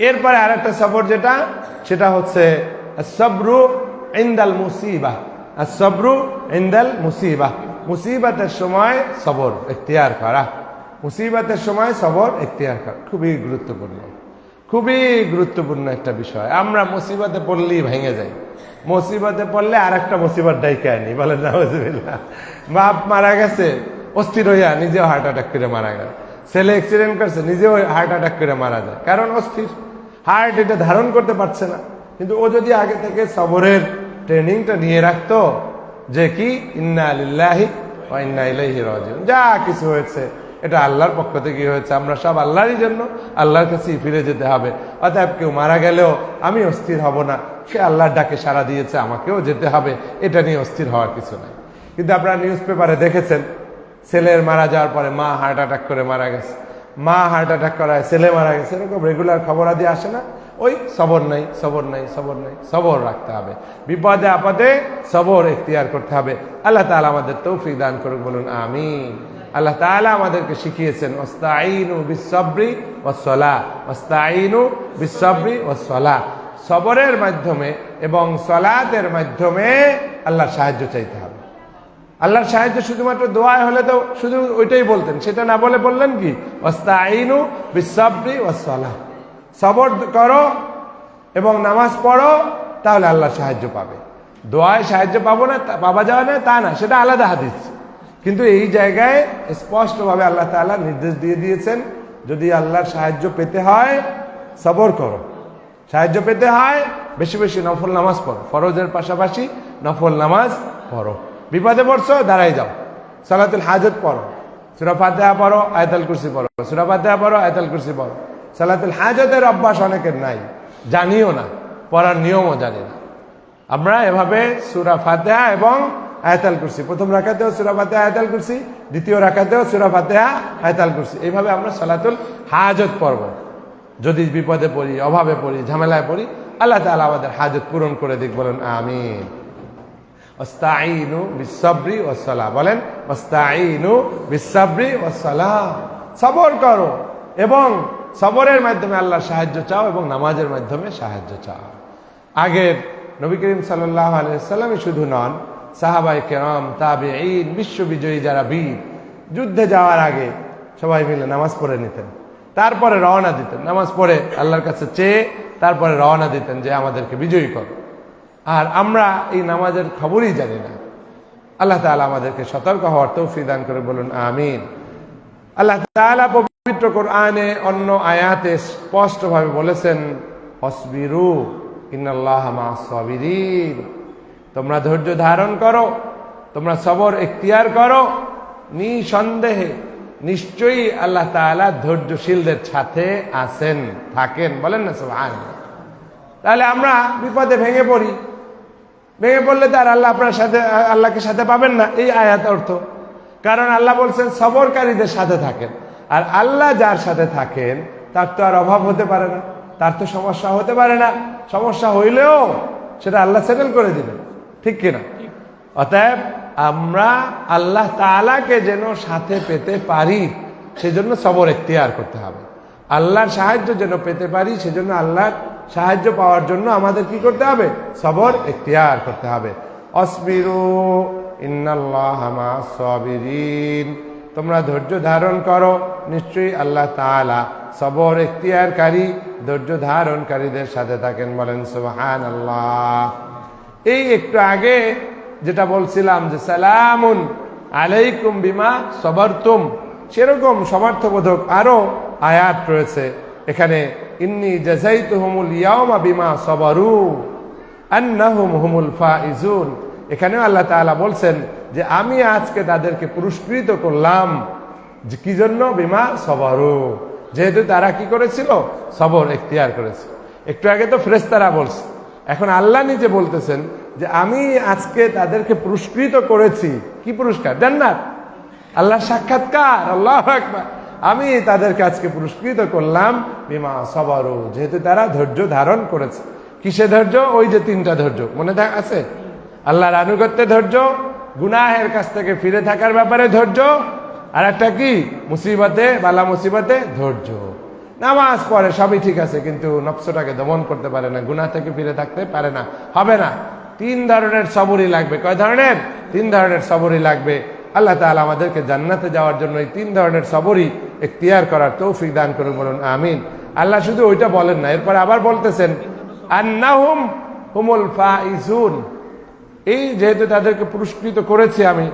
এরপরে আরেকটা সবর যেটা, সেটা হচ্ছে সবরু ইনদাল মুসিবাহ, সবরু ইনদাল মুসিবাহ, মুসিবতের সময় সবর ইখতিয়ার করা। মুসিবতের সময় সবর এখতিয়ার করা খুবই গুরুত্বপূর্ণ, খুবই গুরুত্বপূর্ণ একটা বিষয়। আমরা মুসিবতে পড়লেই ভেঙে যাই, মুসিবতে পড়লে আর একটা মুসিবত ডাইকে আনি, বলেন নাউজুবিল্লাহ। বাপ মারা গেছে, অস্থির হইয়া নিজেও হার্ট অ্যাটাক করে মারা গেল। ছেলে অ্যাক্সিডেন্ট করছে, নিজেও হার্ট অ্যাটাক করে মারা যায়, কারণ অস্থির, হার্ট এটা ধারণ করতে পারছে না। কিন্তু ও যদি আগে থেকে সবরের ট্রেনিংটা নিয়ে রাখতো, যে কি ইন্না লিল্লাহি ওয়া ইন্না ইলাইহি রাজিউন, যা কিছু হয়েছে এটা আল্লাহর পক্ষ থেকে হয়েছে, আমরা সব আল্লাহরই জন্য, আল্লাহর কাছেই ফিরে যেতে হবে। অতএব কেউ মারা গেলেও আমি অস্থির হব না, সে আল্লাহর ডাকে সাড়া দিয়েছে, আমাকেও যেতে হবে, এটা নিয়ে অস্থির হওয়ার কিছু নাই। কিন্তু আপনারা নিউজ পেপারে দেখেছেন, ছেলের মারা যাওয়ার পরে মা হার্ট অ্যাটাক করে মারা গেছে, মা হার্ট অ্যাটাক করায় ছেলে মারা গেছে, এরকম রেগুলার খবরাদি আসে না? ওই সবর নাই, সবর নাই, সবর নাই, সবর রাখতে হবে, বিপদে আপদে সবর এখতিয়ার করতে হবে। আল্লাহ তাআলা আমাদের তৌফিক দান করুক, বলুন আমিন। আল্লাহ তাআলা আমাদেরকে শিখিয়েছেন ওয়াস্তাঈনু বিস-সাবরি ওয়াস-সালাহ, ওয়াস্তাঈনু বিস-সাবরি ওয়াস-সালাহ, সবরের মাধ্যমে এবং সালাতের মাধ্যমে আল্লাহর সাহায্য চাইতে হবে। আল্লাহর সাহায্য শুধুমাত্র দোয়ায় হলে তো শুধু ওইটাই বলতেন, সেটা না বলে বললেন কি ওয়াস্তাঈনু বিস-সাবরি ওয়াস-সালাহ, সবর করো এবং নামাজ পড়ো, তাহলে আল্লাহর সাহায্য পাবে। দোয়ায় সাহায্য পাবো না, পাওয়া যাবে না তা না, সেটা আলাদা হাদিস। কিন্তু এই জায়গায় স্পষ্টভাবে আল্লাহ তাআলা নির্দেশ দিয়ে দিয়েছেন, যদি আল্লাহর সাহায্য পেতে হয় সবর করো, সাহায্য পেতে হয় বেশি বেশি নফল নামাজ পড়ো, ফরজের পাশাপাশি নফল নামাজ পড়ো। বিপদে পড়ছো, দাঁড়াই যাও, সালাতুল হাজত পড়ো, সূরা ফাতিহা পড়ো, আয়াতুল কুরসি পড়ো, সূরা ফাতিহা পড়ো, আয়াতুল কুরসি পড়ো। সালাতুল হাজতের অভ্যাস অনেকের নাই, জানিও না, পড়ার নিয়মও জানি না। আমরা এভাবে সূরা ফাতিহা এবং আয়াতুল কুরসি, প্রথম রাকাতেও সূরা ফাতিহা আয়াতুল কুরসি, দ্বিতীয় রাকাতেও সূরা ফাতিহা আয়াতুল কুরসি, এইভাবে আমরা সালাতুল হাজত পড়ব। যদি বিপদে পড়ি, অভাবে পড়ি, ঝামেলায় পড়ি, আল্লাহ তাআলা আমাদের হাজত পূরণ করে দিক, বলেন আমিন। ওয়াস্তাঈনু বিস-সাবরি ওয়াস-সালাহ, বলেন ওয়াস্তাঈনু বিস-সাবরি ওয়াস-সালাহ, সবর করো এবং সবরের মাধ্যমে আল্লাহর সাহায্য চাও এবং নামাজের মাধ্যমে সাহায্য চাও। আগের নবী করিম সাল্লাল্লাহু আলাইহি ওয়াসাল্লামই শুধু নন, সাহাবায়ে কেরাম, তাবেঈন, বিশ্ববিজয়ী যারা বীর, যুদ্ধে যাওয়ার আগে সবাই মিলে নামাজ পড়ে নিতেন, তারপরে রওনা দিতেন, নামাজ পড়ে আল্লাহর কাছে চেয়ে তারপরে রওনা দিতেন যে আমাদেরকে বিজয়ী করো। আর আমরা এই নামাজের খবরই জানি না। আল্লাহ তাআলা আমাদেরকে সতর্ক হওয়ার তৌফিক দান করে, বলুন আমিন। আল্লাহ তাআলা পবিত্র কোরআনে অন্য আয়াতে স্পষ্টভাবে বলেছেন অসবিরু ইন্নাল্লাহা মা'আস সাবিরিন, তোমরা ধৈর্য ধারণ করো, তোমরা সবর এখতিয়ার করো, নিঃসন্দেহে নিশ্চয়ই আল্লাহ তাআলা ধৈর্যশীলদের সাথে আছেন, থাকেন, বলেন না সুবহানাল্লাহ। তাহলে আমরা বিপদে ভেঙে পড়ি, ভেঙে পড়লে তার আল্লাহ আপনার সাথে, আল্লাহকে সাথে পাবেন না, এই আয়াত অর্থ। কারণ আল্লাহ বলছেন সবরকারীদের সাথে থাকেন, আর আল্লাহ যার সাথে থাকেন তার তো আর অভাব হতে পারে না, তার তো সমস্যা হতে পারে না, সমস্যা হইলেও সেটা আল্লাহ সেটেল করে দিবেন, ঠিক কিনা? অতএব আমরা আল্লাহ তাআলাকে যেন সাথে পেতে পারি সেজন্য সবর এখতিয়ার করতে হবে। আল্লাহর সাহায্য যেন পেতে পারি সেজন্য আল্লাহর সাহায্য পাওয়ার জন্য আমাদের কি করতে হবে? সবর এখতিয়ার করতে হবে। অসবিরু ইন্নাল্লাহা মা'আস সাবিরিন, তোমরা ধৈর্য ধারণ করো, নিশ্চয়ই আল্লাহ তাআলা সবর এখতিয়ারকারী, ধৈর্য ধারণকারীদের সাথে থাকেন, বলেন সুবহানাল্লাহ। এই একটু আগে যেটা বলছিলাম যে সালামুন আলাইকুম বিমা সবরতুম, সেরকম সমর্থবোধক আরো আয়াত রয়েছে এখানে। ইন্নী জাযাইতুহুমুল ইয়াওমা বিমা সাবারু আন্নাহুম হুমুল ফাইজুন, এখানেও আল্লাহ তাআলা বলছেন যে আমি আজকে তাদেরকে পুরস্কৃত করলাম, যে কি জন্য? বিমা সবারু, যেহেতু তারা কি করেছিল? সবর এখতিয়ার করেছে। একটু আগে তো ফেরেশতারা বলছে, এখন আল্লাহ নিজে বলতেছেন যে আমি আজকে তাদেরকে পুরস্কৃত করেছি। কি পুরস্কার? জান্নাত, আল্লাহর সাক্ষাৎকার, আল্লাহু আকবার। আমি তাদেরকে আজকে পুরস্কৃত করলাম বিমা সবারু, যেহেতু তারা ধৈর্য ধারণ করেছে। কিসে ধৈর্য? ওই যে তিনটা ধৈর্য মনে আছে, আল্লাহর আনুগত্যে ধৈর্য, গুনাহের কাছ থেকে ফিরে থাকার ব্যাপারে ধৈর্য, আর একটা কি? মুসিবতে, বালা মুসিবতে ধৈর্য। নামাজ পড়ে, সবই ঠিক আছে, কিন্তু নফসটাকে দমন করতে পারে না, গুনাহ থেকে ফিরে থাকতে পারে না, হবে না। তিন ধরনের সবরই লাগবে। কয় ধরনের? তিন ধরনের সবরই লাগবে। আল্লাহ তাআলা আমাদেরকে জান্নাতে যাওয়ার জন্য এই তিন ধরনের সবরই ইখতিয়ার করার তৌফিক দান করুন, বলুন আমিন। আল্লাহ শুধু ওইটা বলেন না, এরপরে আবার বলতেছেন আন্নাহুম হুমুল ফাইজুন, এই যেহেতু তাদেরকে পুরস্কৃত করেছি, আমি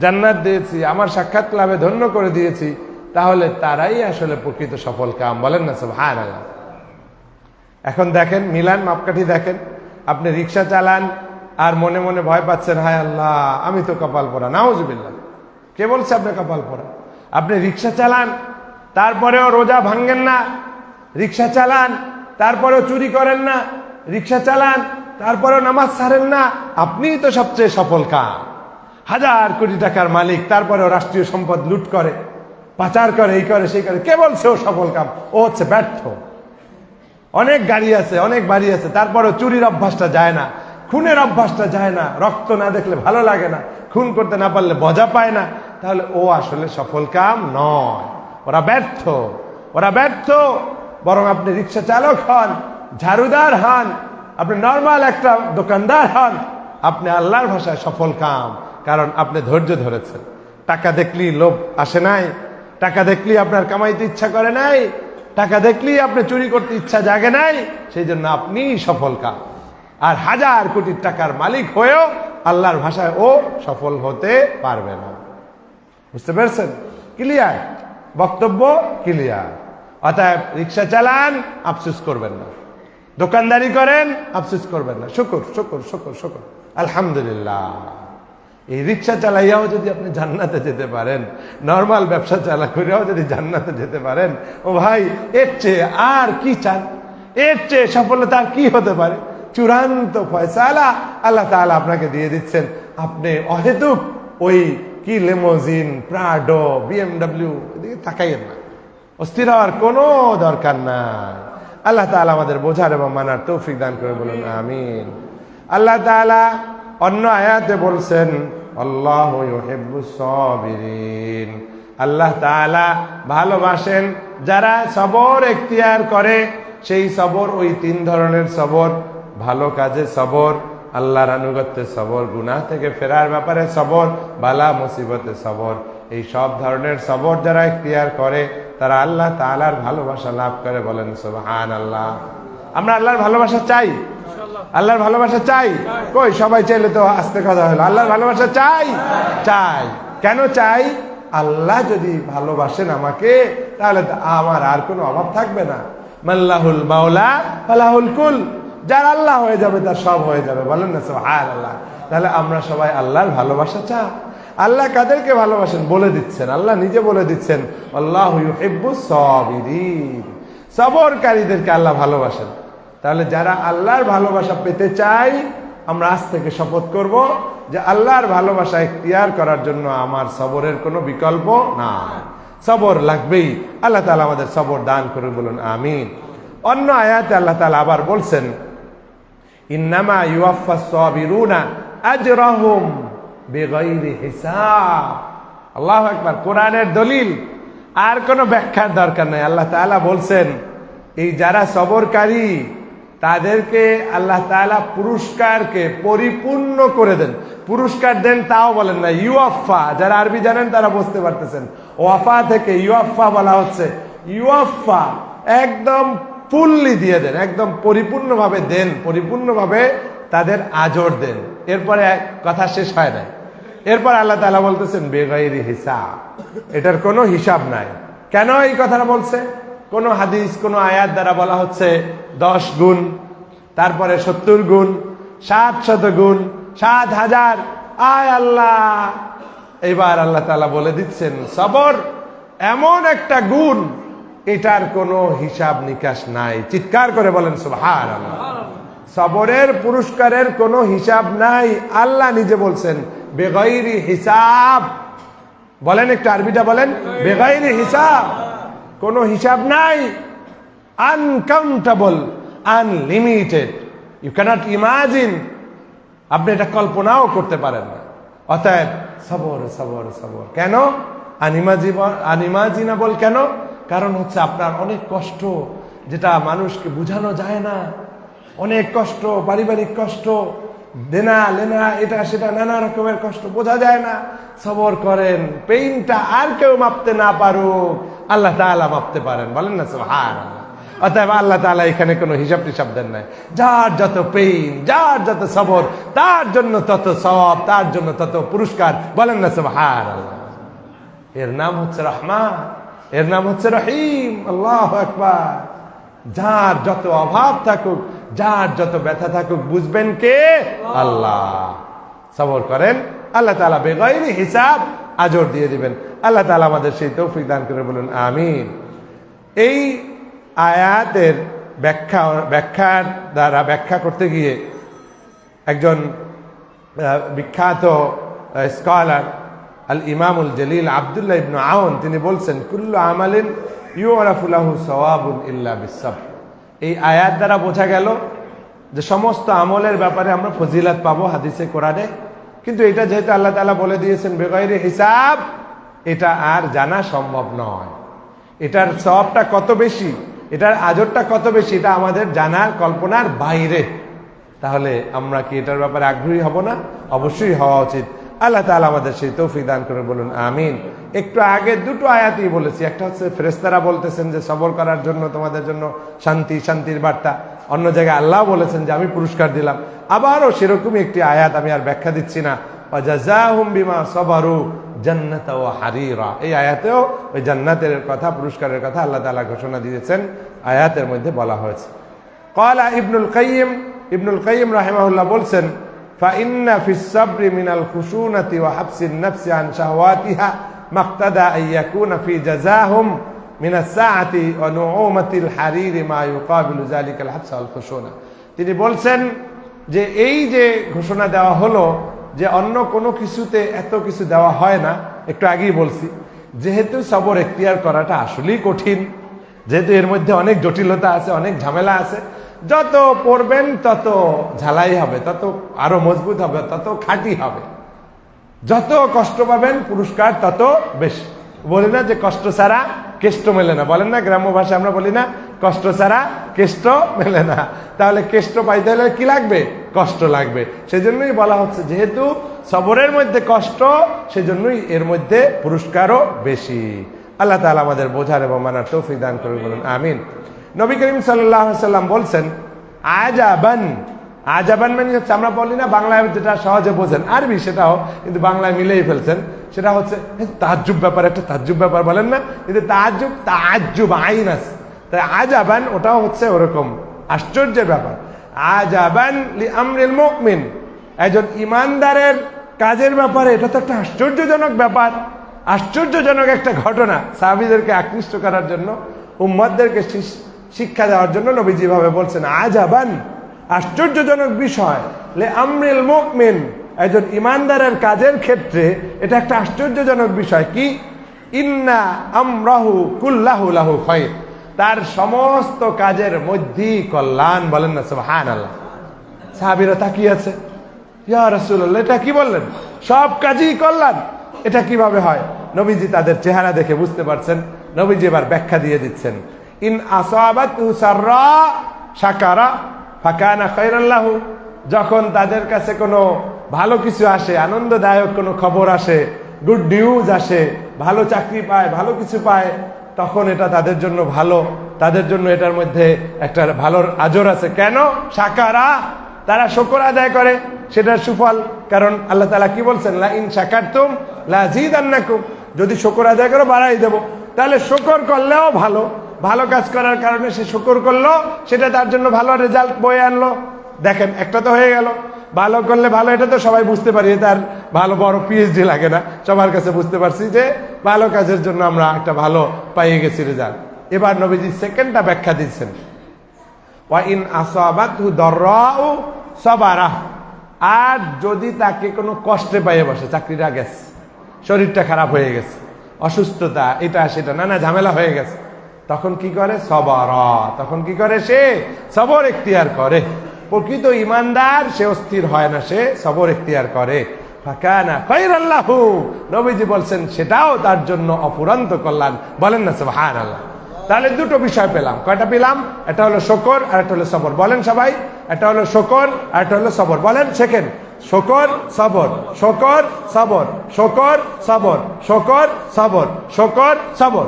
জান্নাত দিয়েছি, আমার সাক্ষাৎ লাভে ধন্য করে দিয়েছি, তাহলে তারাই আসলে প্রকৃত সফল কাম। বলেন না সুবহানাল্লাহ। এখন দেখেন, মিলান মাপকাঠি দেখেন, আপনি রিক্সা চালান আর মনে মনে ভয় পাচ্ছেন, হায় আল্লাহ আমি তো কপাল পোড়া। নাউজুবিল্লাহ, কে বলছে আপনি কপাল পোড়া? আপনি রিক্সা চালান তারপরেও রোজা ভাঙ্গেন না, রিক্সা চালান তারপরেও চুরি করেন না, রিক্সা চালান তারপরেও নামাজ ছাড়েন না, আপনিই তো সবচেয়ে সফল কাম। 1000 কোটি টাকার মালিক, তারপরেও রাষ্ট্রীয় সম্পদ লুট করে, পাচার করে, এই করে সেই করে, কে বলছে ও সফল কাম? ও হচ্ছে ব্যর্থ। অনেক গাড়ি আছে, অনেক বাড়ি আছে, তারপরেও চুরির অভ্যাসটা যায় না, খুনের অভ্যাসটা যায় না, রক্ত না দেখলে ভালো লাগে না, খুন করতে না পারলে মজা পায় না, তাহলে ও আসলে সফল কাম নয়। ওরা ব্যর্থ, ওরা ব্যর্থ। বরং আপনি রিক্সা চালক হন, ঝাড়ুদার হন, আপনি নর্মাল একটা দোকানদার হন, আপনি আল্লাহর ভাষায় সফল কাম। কারণ আপনি ধৈর্য ধরেছেন। টাকা দেখলেই লোভ আসে নাই, টাকা দেখলেই আপনার কামাইতে ইচ্ছা করে নাই, টাকা দেখলেই আপনি চুরি করতে ইচ্ছা জাগে নাই, সেই জন্য আপনি সফল কাম। আর 1000 কোটি টাকার মালিক হয়েও আল্লাহর ভাষায় ও সফল হতে পারবে না। বুঝতে পেরেছেন? ক্লিয়ার? বক্তব্য ক্লিয়ার? অতএব রিক্সা চালান, আফসোস করবেন না, দোকানদারি করেন, আফসোস করবেন না, শুকর শুকর শুকর শুকর আলহামদুলিল্লাহ। এই রিক্সা চালাইয়াও যদি আপনি জান্নাতে যেতে পারেন, নর্মাল ব্যবসা চালা করেও যদি জান্নাতে যেতে পারেন, ও ভাই এর চেয়ে আর কি চান? এর চেয়ে সফলতা আর কি হতে পারে? চূড়ান্ত ফয়সালা আল্লাহ তাআলা আপনাকে দিয়ে দিচ্ছেন। আপনি অহেতুক ওই কি লিমোজিন, প্রাডো, BMW এদিকে তাকাইয়েন না, অস্থির হওয়ার কোনো দরকার নাই। আল্লাহ তাআলা আমাদের বোঝার এবং মানার তৌফিক দান করে, বলুন আমিন। আল্লাহ তাআলা অন্য আয়াতে বলছেন আল্লাহু ইউহিব্বুস সাবিরিন, আল্লাহ তাআলা ভালোবাসেন যারা সবর এখতিয়ার করে। সেই সবর ওই 3 ধরনের সবর: ভালো কাজে সবর, আল্লাহর আনুগত্যে সবর, গুনাহ থেকে ফেরার ব্যাপারে সবর, বালা মুসিবতে সবর। এই সব ধরনের সবর যারা এখতিয়ার করে তারা আল্লাহ তাআলার ভালোবাসা লাভ করে। বলেন সুবহানাল্লাহ। আমরা আল্লাহর ভালোবাসা চাই, আল্লাহর ভালোবাসা চাই। কই সবাই চাইলে তো আস্তে কথা হলো। আল্লাহর ভালোবাসা চাই, চাই। কেন চাই? আল্লাহ যদি ভালোবাসেন আমাকে, তাহলে আমার আর কোনো অভাব থাকবে না। মাল্লাহুল মাওলা ফালাহুল কুল, যার আল্লাহ হয়ে যাবে তার সব হয়ে যাবে। বলেন না সুবহানাল্লাহ। তাহলে আমরা সবাই আল্লাহর ভালোবাসা চাই। আল্লাহ কাদেরকে ভালোবাসেন বলে দিচ্ছেন, আল্লাহ নিজে বলে দিচ্ছেন আল্লাহু ইউহিব্বুস সাবিরিন, সবরকারীদেরকে আল্লাহ ভালোবাসেন। তাহলে যারা আল্লাহর ভালোবাসা পেতে চাই, আমরা আজ থেকে শপথ করব যে আল্লাহর ভালোবাসা ইখতিয়ার করার জন্য আমার সবরের কোনো বিকল্প না, সবর লাগবেই। আল্লাহ তাআলা আমাদের সবর দান করুন, বলুন আমিন। অন্য আয়াতে আল্লাহ তাআলা আবার বলছেন ইন্নামা ইউওয়াফাস সাবিরুনা আজরাহুম বিগাইরি হিসাব। আল্লাহু আকবার। কোরআনের দলিল, আর কোনো ব্যাখ্যার দরকার নাই। আল্লাহ তাআলা বলছেন এই যারা সবরকারী তাদেরকে আল্লাহ তাআলা পুরস্কারকে পরিপূর্ণ করে দেন। পুরস্কার দেন তাও বলেন না, ইউওয়াফা। যারা আরবি জানেন তারা বুঝতে পারতেছেন, ওয়াফা থেকে ইউওয়াফা বলা হচ্ছে। ইউওয়াফা একদম ফুললি দিয়ে দেন, একদম পরিপূর্ণভাবে দেন, পরিপূর্ণভাবে তাদের আজর দেন। এরপরে কথা শেষ হয় নাই। এরপর আল্লাহ তাআলা বলতেছেন বেগাইরি হিসাব, এটার কোনো হিসাব নাই। কেন এই কথাটা বলছে? কোন হাদিস, কোন আয়াত দ্বারা বলা হচ্ছে 10 গুণ, তারপরে 70 গুণ, 700 গুণ, 7000। আয় আল্লাহ, এবার আল্লাহ তাআলা বলে দিচ্ছেন সবর এমন একটা গুণ, এটার কোনো হিসাব নিকাশ নাই। চিৎকার করে বলেন সুবহানাল্লাহ। সবরের পুরস্কারের কোনো হিসাব নাই। আল্লাহ নিজে বলছেন বেগাইরি হিসাব। বলেন একটু আরবিটা বলেন, বেগাইরি হিসাব, কোনো হিসাব নাই। Uncountable, unlimited, you can't imagine. আপনি এটা কল্পনাও করতে পারেন না। অতএব সবর সবর সবর। কেন আনইমাজিনেবল? কেন? কারণ হচ্ছে আপনার অনেক কষ্ট, যেটা মানুষকে বোঝানো যায় না। অনেক কষ্ট, পারিবারিক কষ্ট, দেনা লেনা এটা সেটা নানা রকমের কষ্ট, বোঝা যায় না, সবর করেন। পেইনটা আর কেউ মাপতে না পারুক, আল্লাহ তাআলা মাপতে পারেন, বলেন না সুবহানাল্লাহ। অতএব আল্লাহ তাআলা এখানে কোনো হিসাব টিসাব দেন নাই। যার যত পেইন, যার যত সবর, তার জন্য তত সওয়াব, তার জন্য তত পুরস্কার, বলেন না সুবহানাল্লাহ। এর নাম হচ্ছে রহমান, এর নাম হচ্ছে রহিম। আল্লাহু আকবার। যার যত অভাব থাকুক, যার যত ব্যথা থাকুক, বুঝবেন কে? আল্লাহ। সবর করেন, আল্লাহ তাআলা বেগাইরি হিসাব আজর দিয়ে দিবেন। আল্লাহ তাআলা আমাদের সেই তৌফিক দান করে, বলুন আমিন। এই আয়াতের ব্যাখ্যার দ্বারা ব্যাখ্যা করতে গিয়ে একজন বিখ্যাত স্কলার আল ইমামুল জলিল আব্দুল্লাহ ইবনে আউন তিনি বলছেন, কুল্লু আমালিন ইউরাফু লাহু সওয়াবুন ইল্লা বিসসবর। এই আয়াত দ্বারা বোঝা গেল যে সমস্ত আমলের ব্যাপারে আমরা ফজিলত পাবো হাদিসে কোরআনে, কিন্তু এটা যেহেতু আল্লাহ তাআলা বলে দিয়েছেন বেগাইরি হিসাব, এটা আর জানা সম্ভব নয়। এটার সওয়াবটা কত বেশি, এটার আজরটা কত বেশি, এটা আমাদের জানার কল্পনার বাইরে। তাহলে আমরা কি এটার ব্যাপারে আগ্রহী হব না? অবশ্যই হওয়া উচিত। আল্লাহ তাআলা আমাদের সেই তৌফিক দান করে, বলুন আমিন। একটু আগে দুটো আয়াতই বলেছি, একটা হচ্ছে ফেরেশতারা বলতেছেন যে সবর করার জন্য তোমাদের জন্য শান্তি, শান্তির বার্তা। অন্য জায়গায় আল্লাহ বলেছেন যে আমি পুরস্কার দিলাম। আবারও সেরকমই একটি আয়াত, আমি আর ব্যাখ্যা দিচ্ছি না, ওয়াজাযাহুম বিমা সাবারু জান্নাতা ওয়া হারিরা। এই আয়াতেও ওই জান্নাতের কথা, পুরস্কারের কথা আল্লাহ তাআলা ঘোষণা দিয়েছেন, আয়াতের মধ্যে বলা হয়েছে। ক্বালা ইবনুল কাইয়্যিম রাহিমাহুল্লাহ বলছেন, ফাইন্না ফিস সাবরি মিনাল খুশুনাতি ওয়া হাবসিন নাফসি আন শাহওয়াতিহা মাক্তাদা আন ইয়াকুনা ফি জাযাহুম মিনাস সাআতি ওয়া নুউমাতিল হারিরি মা ইউকাবিলু যালিকাল হাবস ওয়াল খুশুনা। তিনি বলছেন যে এই যে ঘোষণা দেওয়া হলো যে অন্য কোনো কিছুতে এত কিছু দেওয়া হয় না, একটু আগেই বলছি, যেহেতু সবর এখতিয়ার করাটা আসলেই কঠিন, যেহেতু এর মধ্যে অনেক জটিলতা আছে, অনেক ঝামেলা আছে, যত পড়বেন তত ঝালাই হবে, তত আরো মজবুত হবে, তত খাঁটি হবে। যত কষ্ট পাবেন পুরস্কার তত বেশি। বলি না যে কষ্ট ছাড়া কেষ্ট মেলে না, বলেন না গ্রাম্য ভাষায় আমরা বলি না কষ্ট ছাড়া কেষ্ট মেলে না। তাহলে কেষ্ট পাইতে হলে কি লাগবে? কষ্ট লাগবে। সেজন্যই বলা হচ্ছে যেহেতু সবরের মধ্যে কষ্ট, সেজন্যই এর মধ্যে পুরস্কারও বেশি। আল্লাহ তাআলা আমাদের বোঝার এবং মানার তৌফিক দান করুন, বলুন আমিন। নবী করিম সাল্লাল্লাহু আলাইহি সাল্লাম বলছেন, আজাবান। আজাবান মানে হচ্ছে, আমরা বলি না বাংলায় যেটা সহজে বোঝেন, আরবি সেটাও কিন্তু বাংলায় মিলেই ফেলছেন, সেটা হচ্ছে তাজ্জুব ব্যাপার, একটা তাজ্জুব ব্যাপার বলেন না, কিন্তু তাজ্জুব আইন আছে, তাই আজাবান ওটাও হচ্ছে ওরকম আশ্চর্যের ব্যাপার। আজাবান লি আমরিল মুমিন, একজন ইমানদারের কাজের ব্যাপারে এটা তো একটা আশ্চর্যজনক ব্যাপার, আশ্চর্যজনক একটা ঘটনা। সাহাবীদেরকে আকৃষ্ট করার জন্য, উম্মতদেরকে শিক্ষা দেওয়ার জন্য নবীজি ভাবে বলছেন আজাবান, আশ্চর্যজনক বিষয়, লে আমরিল মুমিন, একজন ইমানদারের কাজের ক্ষেত্রে এটা একটা আশ্চর্যজনক বিষয়। কি? ইন্না আমরাহু কুল্লাহু লাহু খায়র, তার সমস্ত কাজের মধ্যেই কল্যাণ, বলেন না সুবহানাল্লাহ। সাহাবীরা তাকিয়ে আছে, ইয়া রাসূলুল্লাহ এটা কি বললেন? সব কাজই কল্যাণ, এটা কিভাবে হয়? নবীজি তাদের চেহারা দেখে বুঝতে পারছেন, নবীজি এবার ব্যাখ্যা দিয়ে দিচ্ছেন। ইন আসাবাতহু সাররা শাকারা ফাকানা খায়রান লাহু, যখন তাদের কাছে কোনো ভালো কিছু আসে, আনন্দদায়ক কোনো খবর আসে, গুড নিউজ আসে, ভালো চাকরি পায়, ভালো কিছু পায়, তখন এটা তাদের জন্য ভালো, তাদের জন্য এটার মধ্যে একটা ভালোর আজর আছে। কেন? শাকারা, তারা শুকর আদায় করে, সেটার সুফল। কারণ আল্লাহ তাআলা কি বলছেন? লা ইন শাকারতুম লাযীদান্নাকুম, যদি শুকর আদায় করো বাড়াই দেব। তাহলে শুকর করলেও ভালো, ভালো কাজ করার কারণে সে শুকর করলো, সেটা তার জন্য ভালো রেজাল্ট বয়ে আনলো। দেখেন একটা তো হয়ে গেল, ভালো করলে ভালো, এটা তো সবাই বুঝতে পারি, তার ভালো বড় পিএইচডি লাগে না, সবার কাছে বুঝতে পারছি যে ভালো কাজের জন্য আমরা একটা ভালো পাইয়ে গেছি রেজাল্ট। এবার নবীজি সেকেন্ডটা ব্যাখ্যা দিচ্ছেন, ওয়া ইন আসাবাতহু দাররাউ সাবারা, আর যদি তাকে কোনো কষ্টে পাইয়ে বসে, চাকরিটা গেছে, শরীরটা খারাপ হয়ে গেছে, অসুস্থতা, এটা সেটা নানা ঝামেলা হয়ে গেছে, তখন কি করে? সবরা, তখন কি করে? সে সবর এখতিয়ার করে। প্রকৃত ইমানদার সে অস্থির হয় না, সে সবর এখতিয়ার করে। ফাকানা খায়রান লাহু, নবীজি বলছেন সেটাও তার জন্য অফুরন্ত কল্যাণ, বলেন না সুবহানাল্লাহ। তাহলে দুটো বিষয় পেলাম। কয়টা পেলাম? একটা হলো শুকর আর একটা হলো সবর। বলেন সবাই, একটা হলো শুকর আর একটা হলো সবর। বলেন সেকেন্ড, শুকর সবর, শুকর সবর, শুকর সবর, শুকর সবর, শুকর সবর।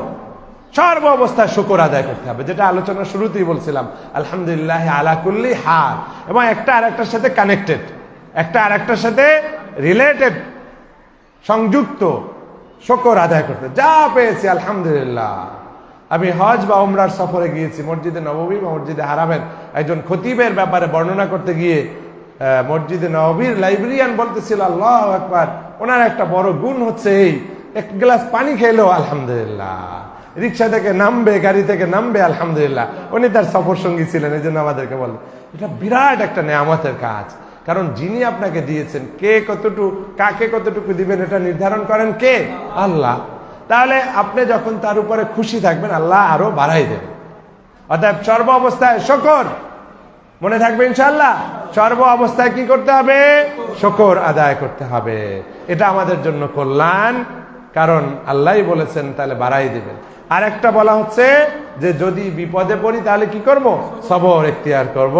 সর্ব অবস্থায় শুকর আদায় করতে হবে, যেটা আলোচনার শুরুতেই বলছিলাম, আলহামদুলিল্লাহ আলা কুল্লি হাল। এবং একটা আরেকটার সাথে কানেক্টেড, একটা আরেকটার সাথে রিলেটেড, সংযুক্ত। শুকর আদায় করতে যা পেয়েছি আলহামদুলিল্লাহ। আমি হজ বা উমরার সফরে গিয়েছি, মসজিদে নববী বা মসজিদে হারামের একজন খতিবের ব্যাপারে বর্ণনা করতে গিয়ে মসজিদে নববীর লাইব্রেরিয়ান বলতেছিল আল্লাহু আকবার, ওনার একটা বড় গুণ হচ্ছে এই, এক গ্লাস পানি খেলো আলহামদুলিল্লাহ, রিক্সা থেকে নামবে, গাড়ি থেকে নামবে আলহামদুলিল্লাহ। উনি তার সফর সঙ্গী ছিলেন, এই জন্য আমাদেরকে বলেন এটা বিরাট একটা নেয়ামতের কাজ। কারণ যিনি আপনাকে দিয়েছেন, কে কতটুকু, কাকে কতটুকু দিবেন এটা নির্ধারণ করেন কে? আল্লাহ। তাহলে আপনি যখন তার উপরে খুশি থাকবেন, আল্লাহ আরো বাড়াই দেবেন। অতএব সর্ব অবস্থায় শুকর, মনে থাকবে ইনশাআল্লাহ, সর্ব অবস্থায় কি করতে হবে? শুকর আদায় করতে হবে। এটা আমাদের জন্য কল্যাণ, কারণ আল্লাহই বলেছেন তাহলে বাড়াই দিবেন। আর একটা বলা হচ্ছে যে যদি বিপদে পড়ি তাহলে কি করব? সবর এখতিয়ার করব,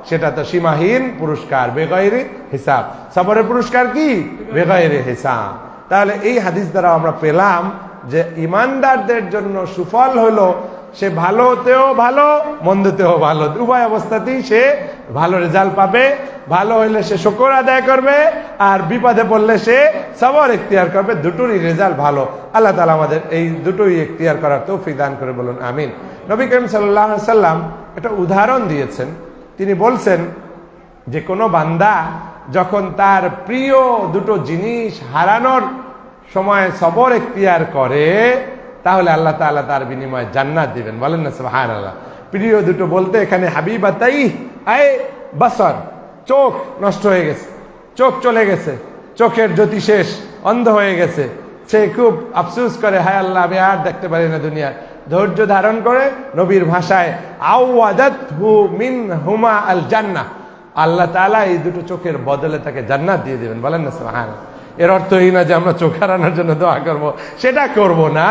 সেটা তো সীমাহীন পুরস্কার, বেগাইরে হিসাব। সবরের পুরস্কার কি? বেগাইরে হিসাব। তাহলে এই হাদিস দ্বারা আমরা পেলাম যে ইমানদারদের জন্য সুফল হলো সে ভালোতেও ভালো, মন্দতেও ভালো, উভয় অবস্থাতেই সে ভালো রেজাল্ট পাবে। ভালো হইলে সে শুকর আদায় করবে, আর বিপদে পড়লে সে সবর এখতিয়ার করবে। দুটোরই রেজাল্ট ভালো। আল্লাহ তাআলা আমাদের এই দুটোই এখতিয়ার করার তৌফিক দান করে, বলুন আমিন। নবী করিম সাল্লাল্লাহু আলাইহি সাল্লাম একটা উদাহরণ দিয়েছেন। তিনি বলছেন যে কোনো বান্দা যখন তার প্রিয় দুটো জিনিস হারানোর সময় সবর এখতিয়ার করে, তাহলে আল্লাহ তাআলা তার বিনিময়ে জান্নাত দিবেন। বলেন না সুবহানাল্লাহ। প্রিয় দুটো বলতে এখানে হাবিবাতাই আয় বসর, চোখ নষ্ট হয়ে গেছে, চোখ চলে গেছে, চোখের জ্যোতি শেষ, অন্ধ হয়ে গেছে। সে খুব আফসোস করে, হায় আল্লাহ আমি আর দেখতে পারি না দুনিয়া। ধৈর্য ধারণ করে নবীর ভাষায় আওয়াদাতহু মিনহুমা আল জান্নাহ, আল্লাহ তাআলা এই দুটো চোখের বদলে তাকে জান্নাত দিয়ে দিবেন। বলেন না সুবহানাল্লাহ। এর অর্থ এই না যে আমরা চোখ হারানোর জন্য দোয়া করব, সেটা করব না,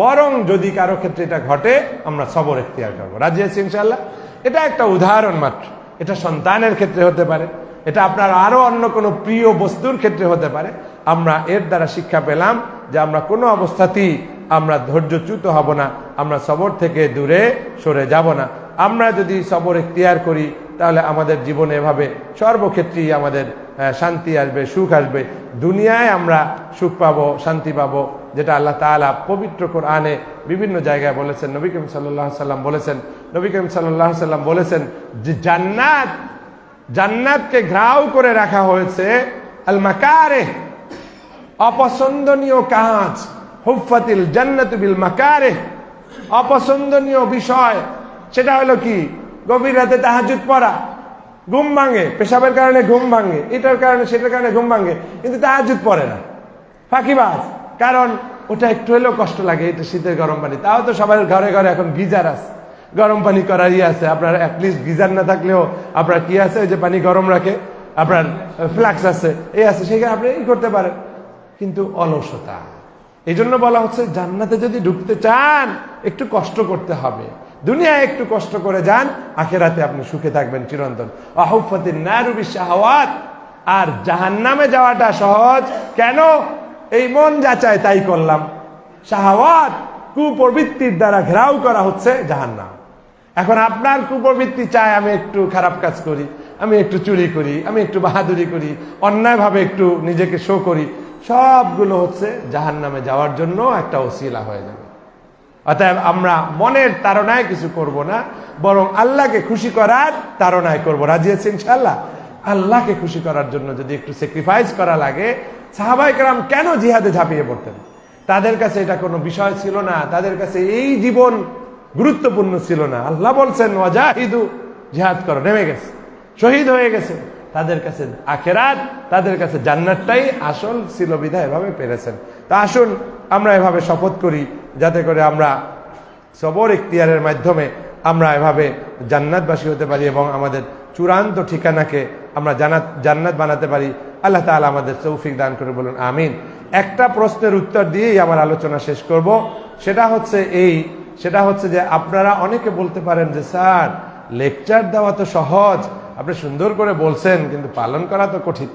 বরং যদি কারো ক্ষেত্রে এটা ঘটে আমরা সবর এখতিয়ার করবো। রাজি আছি ইনশাআল্লাহ। এটা একটা উদাহরণ মাত্র। এটা সন্তানের ক্ষেত্রে হতে পারে, এটা আপনার আরো অন্য কোনো প্রিয় বস্তুর ক্ষেত্রে হতে পারে। আমরা এর দ্বারা শিক্ষা পেলাম যে আমরা কোনো অবস্থাতেই আমরা ধৈর্যচ্যুত হব না, আমরা সবর থেকে দূরে সরে যাব না। আমরা যদি সবর এখতিয়ার করি তাহলে আমাদের জীবনে এভাবে সর্বক্ষেত্রেই আমাদের শান্তি আসবে, সুখ আসবে। দুনিয়ায় আমরা সুখ পাবো, শান্তি পাবো, যেটা আল্লাহ তাআলা পবিত্র কোরআনে বিভিন্ন জায়গায় বলেছেন। নবী করিম সাল্লাল্লাহু আলাইহি সাল্লাম বলেছেন, নবী করিম সাল্লাল্লাহু আলাইহি সাল্লাম বলেছেন যে জান্নাতকে ঘেরাও করে রাখা হয়েছে আল মাকারিহ, অপছন্দনীয় কাজ। হুফাতিল জান্নাতু বিল মাকারিহ, অপছন্দনীয় বিষয়। সেটা হলো কি? গভীর রাতে তাহাজ্জুদ পড়া, ঘুম ভাঙে, পেশাবের কারণে ঘুম ভাঙে, এটার কারণে সেটার কারণে ঘুম ভাঙে, কিন্তু তাহাজ্জুদ পড়ে না, ফাঁকিবাজ। কারণ ওটা একটু হলেও কষ্ট লাগে, এটা শীতের গরম পানি। তাও তো সবার ঘরে ঘরে এখন গিজার আছে, গরম পানি করারই আছে। আপনার অ্যাটলিস্ট গিজার না থাকলেও আপনার কি আছে, ওই যে পানি গরম রাখে, আপনার ফ্লাক্স আছে, এই আছে, সেখানে আপনি এই করতে পারেন। কিন্তু অলসতা। এই জন্য বলা হচ্ছে জান্নাতে যদি ঢুকতে চান একটু কষ্ট করতে হবে। দুনিয়ায় একটু কষ্ট করে যান, আখিরাতে আপনি সুখে থাকবেন চিরন্তন। আহুফাতিন নারু বিশাহাওয়াত, আর জাহান্নামে যাওয়াটা সহজ কেন? এই মন যা চায় তাই করলাম। শাহাওয়াত, কুপ্রবৃত্তির দ্বারা ঘেরাও করা হচ্ছে জাহান্নাম। এখন আপনার কুপ্রবৃত্তি চায় আমি একটু খারাপ কাজ করি, আমি একটু চুরি করি, আমি একটু বাহাদুরি করি, অন্যায়ভাবে একটু নিজেকে শো করি, সবগুলো হচ্ছে জাহান্নামে যাওয়ার জন্য একটা ওসিলা হয়ে যাবে। অতএব আমরা মনের তাড়নায় কিছু করব না, বরং আল্লাহকে খুশি করার তাড়নায় করব। রাজি আছি ইনশাআল্লাহ। আল্লাহকে খুশি করার জন্য যদি একটু স্যাক্রিফাইস করা লাগে, সাহাবায়ে কেরাম কেন জিহাদে ঝাঁপিয়ে পড়তেন? তাদের কাছে এটা কোনো বিষয় ছিল না, তাদের কাছে এই জীবন গুরুত্বপূর্ণ ছিল না। আল্লাহ বলছেন ওয়াজাহিদু, জিহাদ করো, নেমে গেছে, শহীদ হয়ে গেছে। তাদের কাছে আখিরাত, তাদের কাছে জান্নাতটাই আসল ছিল বিধায় এভাবে পেরেছেন। তা আসুন আমরা এভাবে শপথ করি, যাতে করে আমরা সবর ইখতিয়ারের মাধ্যমে আমরা এভাবে জান্নাতবাসী হতে পারি এবং আমাদের চূড়ান্ত ঠিকানাকে আমরা জান্নাত বানাতে পারি। আল্লাহ তাআলা আমাদের তৌফিক দান করে, বলুন আমিন। একটা প্রশ্নের উত্তর দিয়েই আমার আলোচনা শেষ করব। সেটা হচ্ছে এই সেটা হচ্ছে যে আপনারা অনেকে বলতে পারেন যে স্যার লেকচার দেওয়া তো সহজ, আপনি সুন্দর করে বলছেন, কিন্তু পালন করা তো কঠিন।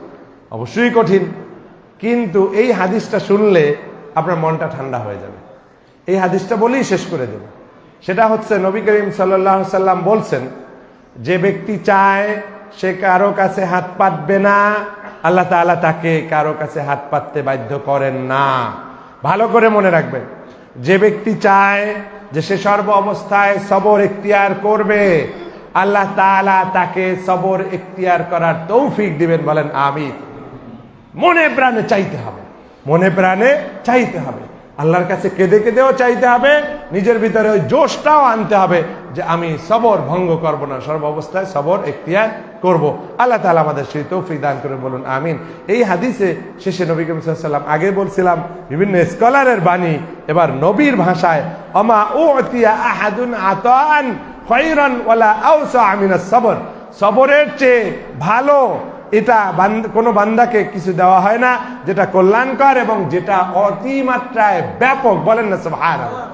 অবশ্যই কঠিন, কিন্তু এই হাদিসটা শুনলে আপনার মনটা ঠান্ডা হয়ে যাবে। এই হাদিসটা বলেই শেষ করে দেব। সেটা হচ্ছে নবী করিম সাল্লাল্লাহু আলাইহি সাল্লাম বলছেন, যে ব্যক্তি চায় সে কারো কাছে হাত পাতবে না, আল্লাহ তাআলা তাকে কারো কাছে হাত পাততে বাধ্য করেন না। ভালো করে মনে রাখবেন, যে ব্যক্তি চায় যে সে সর্ব অবস্থায় সবর এখতিয়ার করবে, আল্লাহ তাআলা তাকে সবর এখতিয়ার করার তৌফিক দিবেন। বলেন আমিন। মনে প্রাণে চাইতে হবে, মনে প্রাণে চাইতে হবে, আল্লাহর কাছে কেঁদে কেঁদেও চাইতে হবে, নিজের ভিতরে ওই জোশটাও আনতে হবে যে আমি সবর ভঙ্গ করব না, সর্ব অবস্থায় সবর এখতিয়ার করব। আল্লাহ তাআলা আমাদের সেই তৌফিক দান করে বলুন আমিন। এই হাদিসে শেষে নবী করিম সাল্লাল্লাহু আলাইহি ওয়াসাল্লাম, আগে বলছিলাম বিভিন্ন স্কলারের বাণী, এবার নবীর ভাষায়, আমা উতিয়া আহাদুন আতান খায়রান ওয়ালা আওসা মিনাস সবর, সবরের চেয়ে ভালো এটা কোনো বান্দাকে কিছু দেওয়া হয় না যেটা কল্যাণকর এবং যেটা অতিমাত্রায় ব্যাপক। বলেন না সুবহানাল্লাহ।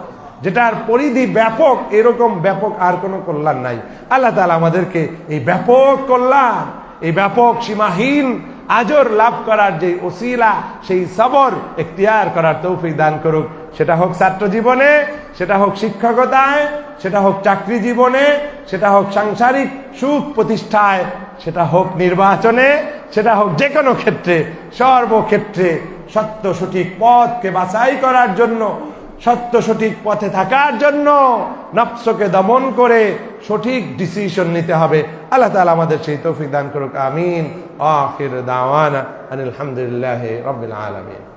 যেটার পরিধি ব্যাপক, এরকম ব্যাপক আর কোনো কল্যাণ নাই। আল্লাহ তাআলা আমাদেরকে এই ব্যাপক কল্যাণ, এই ব্যাপক সীমাহীন আজর লাভ করার যে ওসিলা, সেই সবর এখতিয়ার করার তৌফিক দান করুক। সেটা হোক ছাত্র জীবনে, সেটা হোক শিক্ষকতায়, সেটা হোক চাকরি জীবনে, সেটা হোক সাংসারিক সুখ প্রতিষ্ঠায়, সেটা হোক নির্বাচনে, সেটা হোক যে কোনো ক্ষেত্রে, সর্বক্ষেত্রে সত্য সঠিক পথকে বাছাই করার জন্য, সত্য সঠিক পথে থাকার জন্য নফসকে দমন করে সঠিক ডিসিশন নিতে হবে। আল্লাহ তাআলা আমাদের সেই তৌফিক দান করুক আমিন। আখির দাওয়ানা আনিল হামদুলিল্লাহি রাব্বিল আলামিন।